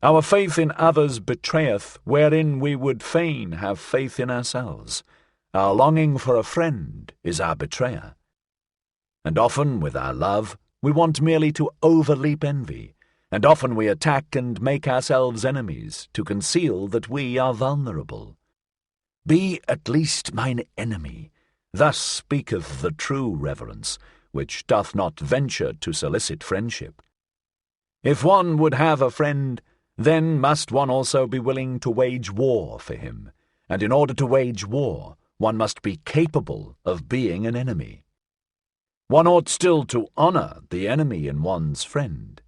Our faith in others betrayeth wherein we would fain have faith in ourselves. Our longing for a friend is our betrayer. And often with our love we want merely to overleap envy, and often we attack and make ourselves enemies to conceal that we are vulnerable. Be at least mine enemy, thus speaketh the true reverence, which doth not venture to solicit friendship. If one would have a friend, then must one also be willing to wage war for him, and in order to wage war, one must be capable of being an enemy. One ought still to honour the enemy in one's friend.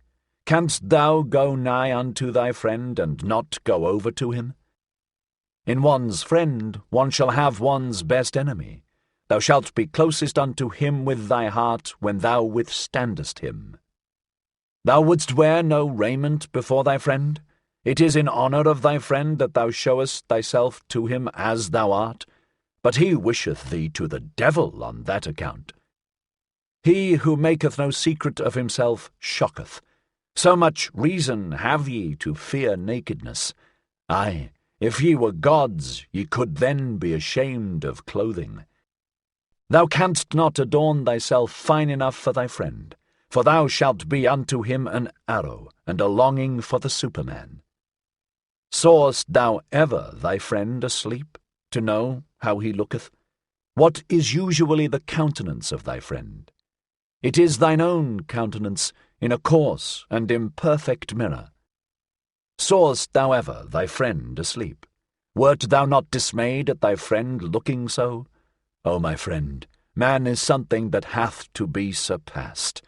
Canst thou go nigh unto thy friend, and not go over to him? In one's friend one shall have one's best enemy. Thou shalt be closest unto him with thy heart when thou withstandest him. Thou wouldst wear no raiment before thy friend? It is in honour of thy friend that thou showest thyself to him as thou art, but he wisheth thee to the devil on that account. He who maketh no secret of himself shocketh. So much reason have ye to fear nakedness. Aye, if ye were gods, ye could then be ashamed of clothing. Thou canst not adorn thyself fine enough for thy friend, for thou shalt be unto him an arrow, and a longing for the Superman. Sawest thou ever thy friend asleep, to know how he looketh? What is usually the countenance of thy friend? It is thine own countenance in a coarse and imperfect mirror. Sawest thou ever thy friend asleep? Wert thou not dismayed at thy friend looking so? O my friend, man is something that hath to be surpassed.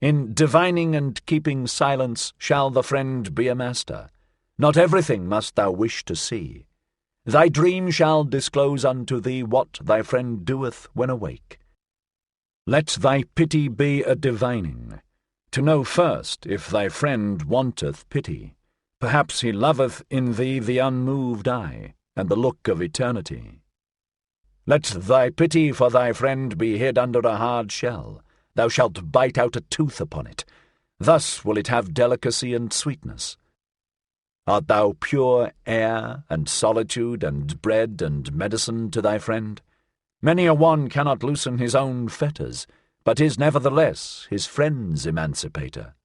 In divining and keeping silence shall the friend be a master. Not everything must thou wish to see. Thy dream shall disclose unto thee what thy friend doeth when awake. Let thy pity be a divining, to know first if thy friend wanteth pity. Perhaps he loveth in thee the unmoved eye, and the look of eternity. Let thy pity for thy friend be hid under a hard shell. Thou shalt bite out a tooth upon it. Thus will it have delicacy and sweetness. Art thou pure air and solitude and bread and medicine to thy friend? Many a one cannot loosen his own fetters, but is nevertheless his friend's emancipator.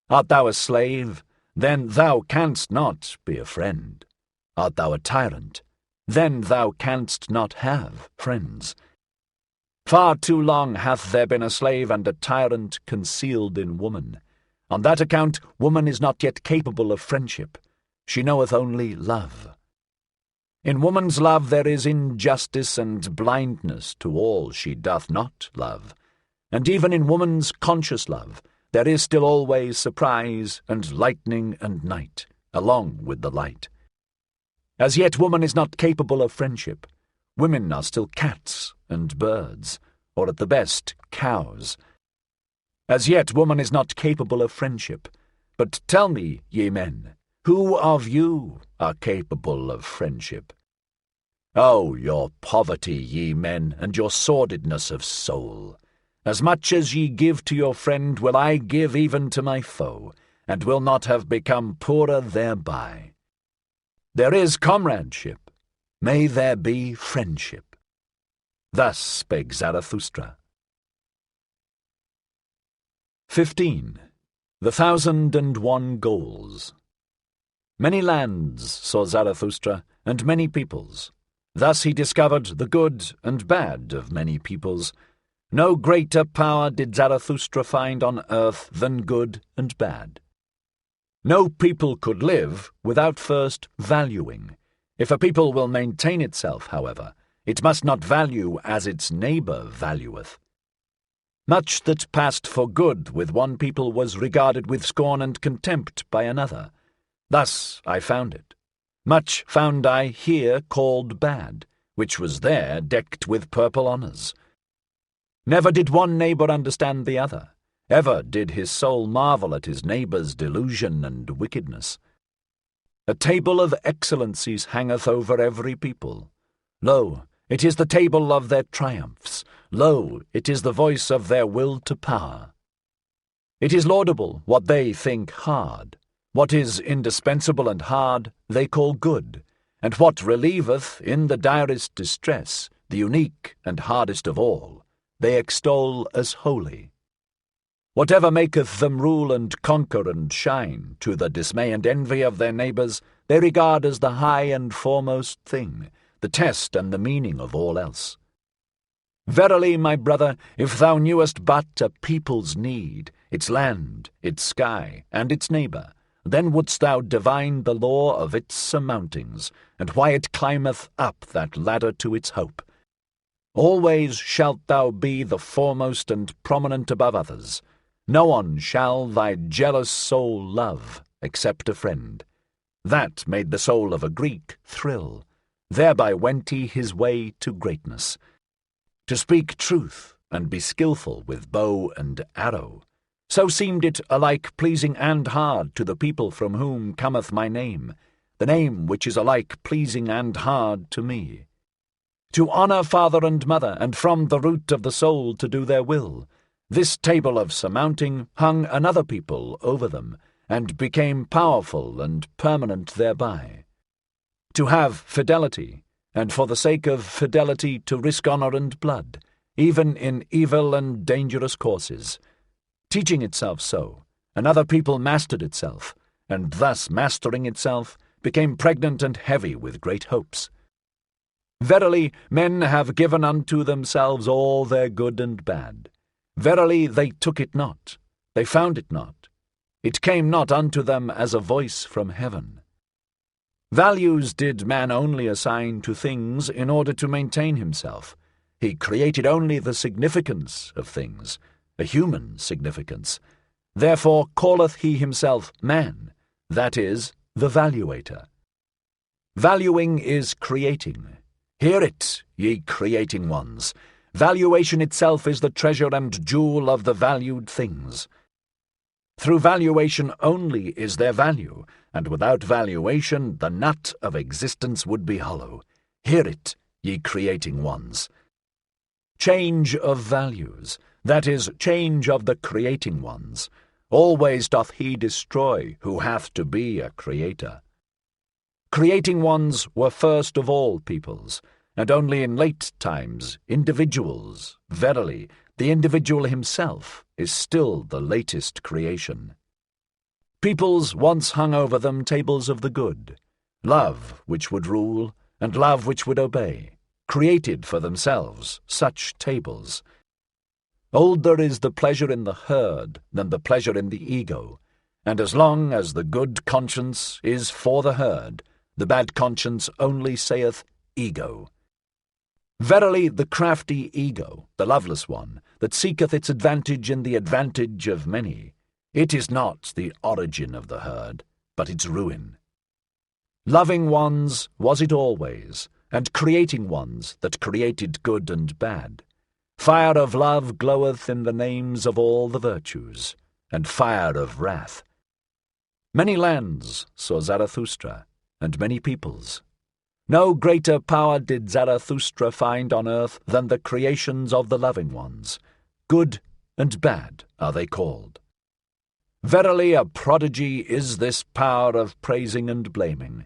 Art thou a slave? Then thou canst not be a friend. Art thou a tyrant? Then thou canst not have friends. Far too long hath there been a slave and a tyrant concealed in woman. On that account woman is not yet capable of friendship. She knoweth only love. In woman's love there is injustice and blindness to all she doth not love. And even in woman's conscious love there is still always surprise and lightning and night, along with the light. As yet woman is not capable of friendship. Women are still cats and birds, or at the best, cows. As yet woman is not capable of friendship. But tell me, ye men, who of you are capable of friendship? Oh, your poverty, ye men, and your sordidness of soul! As much as ye give to your friend will I give even to my foe, and will not have become poorer thereby. There is comradeship. May there be friendship. Thus spake Zarathustra. 15. The 1,001 Goals. Many lands saw Zarathustra, and many peoples. Thus he discovered the good and bad of many peoples. No greater power did Zarathustra find on earth than good and bad. No people could live without first valuing. If a people will maintain itself, however, it must not value as its neighbour valueth. Much that passed for good with one people was regarded with scorn and contempt by another. Thus I found it. Much found I here called bad, which was there decked with purple honours. Never did one neighbour understand the other. Ever did his soul marvel at his neighbour's delusion and wickedness. A table of excellencies hangeth over every people. Lo, it is the table of their triumphs. Lo, it is the voice of their will to power. It is laudable what they think hard. What is indispensable and hard they call good, and what relieveth in the direst distress, the unique and hardest of all, they extol as holy. Whatever maketh them rule and conquer and shine, to the dismay and envy of their neighbours, they regard as the high and foremost thing, the test and the meaning of all else. Verily, my brother, if thou knewest but a people's need, its land, its sky, and its neighbour, then wouldst thou divine the law of its surmountings, and why it climbeth up that ladder to its hope. Always shalt thou be the foremost and prominent above others. No one shall thy jealous soul love, except a friend. That made the soul of a Greek thrill. Thereby went he his way to greatness. To speak truth, and be skilful with bow and arrow, so seemed it alike pleasing and hard to the people from whom cometh my name, the name which is alike pleasing and hard to me. To honour father and mother, and from the root of the soul to do their will, this table of surmounting hung another people over them, and became powerful and permanent thereby. To have fidelity, and for the sake of fidelity to risk honour and blood, even in evil and dangerous courses. Teaching itself so, another people mastered itself, and thus mastering itself, became pregnant and heavy with great hopes. Verily, men have given unto themselves all their good and bad. Verily, they took it not, they found it not. It came not unto them as a voice from heaven. Values did man only assign to things in order to maintain himself. He created only the significance of things, a human significance. Therefore calleth he himself man, that is, the valuator. Valuing is creating. Hear it, ye creating ones. Valuation itself is the treasure and jewel of the valued things. Through valuation only is there value, and without valuation the nut of existence would be hollow. Hear it, ye creating ones. Change of values, that is, change of the creating ones. Always doth he destroy who hath to be a creator. Creating ones were first of all peoples, and only in late times individuals. Verily, the individual himself is still the latest creation. Peoples once hung over them tables of the good, love which would rule, and love which would obey, created for themselves such tables. Older is the pleasure in the herd than the pleasure in the ego, and as long as the good conscience is for the herd, the bad conscience only saith ego. Verily the crafty ego, the loveless one, that seeketh its advantage in the advantage of many, it is not the origin of the herd, but its ruin. Loving ones was it always, and creating ones that created good and bad. Fire of love gloweth in the names of all the virtues, and fire of wrath. Many lands saw Zarathustra, and many peoples. No greater power did Zarathustra find on earth than the creations of the loving ones. Good and bad are they called. Verily a prodigy is this power of praising and blaming.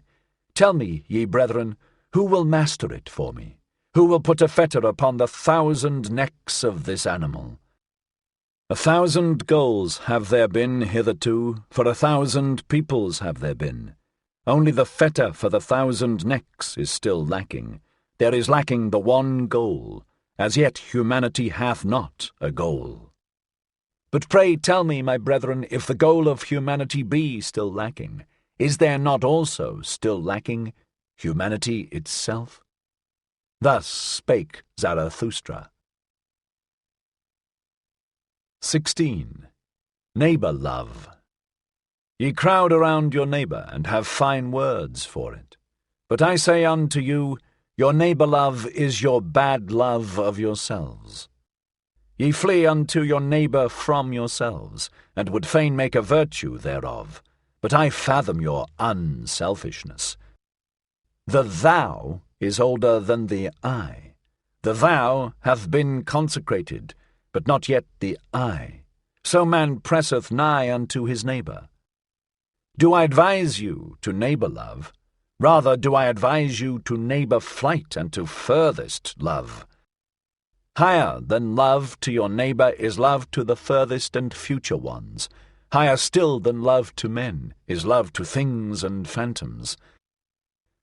Tell me, ye brethren, who will master it for me? Who will put a fetter upon the 1,000 necks of this animal? 1,000 goals have there been hitherto, for 1,000 peoples have there been. Only the fetter for the 1,000 necks is still lacking. There is lacking the one goal. As yet humanity hath not a goal. But pray tell me, my brethren, if the goal of humanity be still lacking, is there not also still lacking humanity itself? Thus spake Zarathustra. 16. Neighbour love. Ye crowd around your neighbour, and have fine words for it. But I say unto you, your neighbour love is your bad love of yourselves. Ye flee unto your neighbour from yourselves, and would fain make a virtue thereof. But I fathom your unselfishness. The thou is older than the I. The thou hath been consecrated, but not yet the I. So man presseth nigh unto his neighbour. Do I advise you to neighbour love? Rather do I advise you to neighbour flight and to furthest love. Higher than love to your neighbour is love to the furthest and future ones. Higher still than love to men is love to things and phantoms.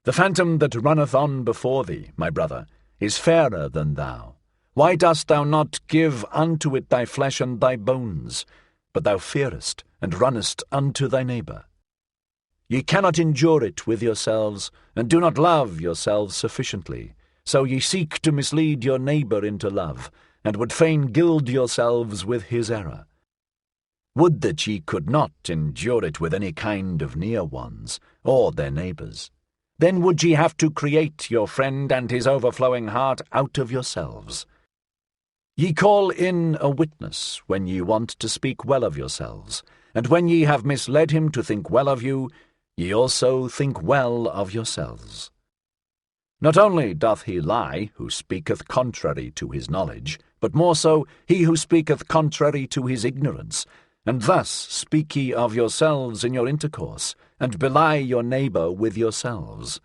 The phantom that runneth on before thee, my brother, is fairer than thou. Why dost thou not give unto it thy flesh and thy bones? But thou fearest, and runnest unto thy neighbour. Ye cannot endure it with yourselves, and do not love yourselves sufficiently. So ye seek to mislead your neighbour into love, and would fain gild yourselves with his error. Would that ye could not endure it with any kind of near ones, or their neighbours. Then would ye have to create your friend and his overflowing heart out of yourselves. Ye call in a witness when ye want to speak well of yourselves, and when ye have misled him to think well of you, ye also think well of yourselves. Not only doth he lie who speaketh contrary to his knowledge, but more so he who speaketh contrary to his ignorance, and thus speak ye of yourselves in your intercourse, and belie your neighbour with yourselves.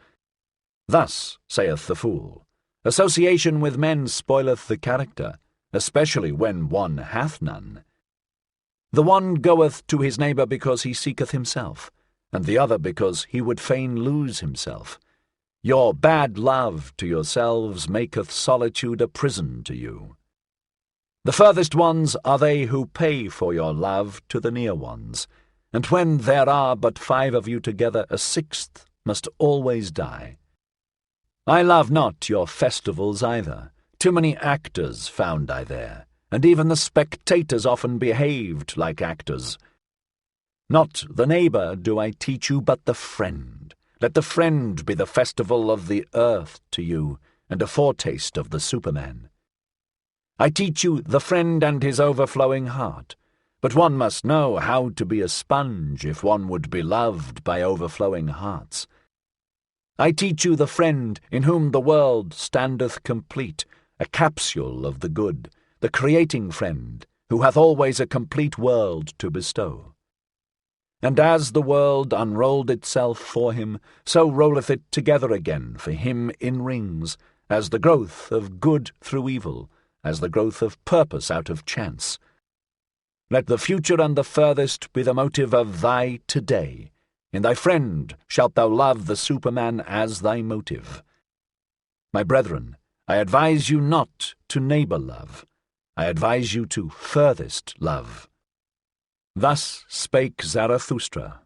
Thus saith the fool, association with men spoileth the character, especially when one hath none. The one goeth to his neighbour because he seeketh himself, and the other because he would fain lose himself. Your bad love to yourselves maketh solitude a prison to you. The furthest ones are they who pay for your love to the near ones, and when there are but 5 of you together, a 6th must always die. I love not your festivals either. Too many actors found I there, and even the spectators often behaved like actors. Not the neighbour do I teach you, but the friend. Let the friend be the festival of the earth to you, and a foretaste of the Superman. I teach you the friend and his overflowing heart, but one must know how to be a sponge if one would be loved by overflowing hearts. I teach you the friend in whom the world standeth complete, a capsule of the good, the creating friend, who hath always a complete world to bestow. And as the world unrolled itself for him, so rolleth it together again for him in rings, as the growth of good through evil, as the growth of purpose out of chance. Let the future and the furthest be the motive of thy today. In thy friend shalt thou love the Superman as thy motive. My brethren, I advise you not to neighbour love. I advise you to furthest love. Thus spake Zarathustra.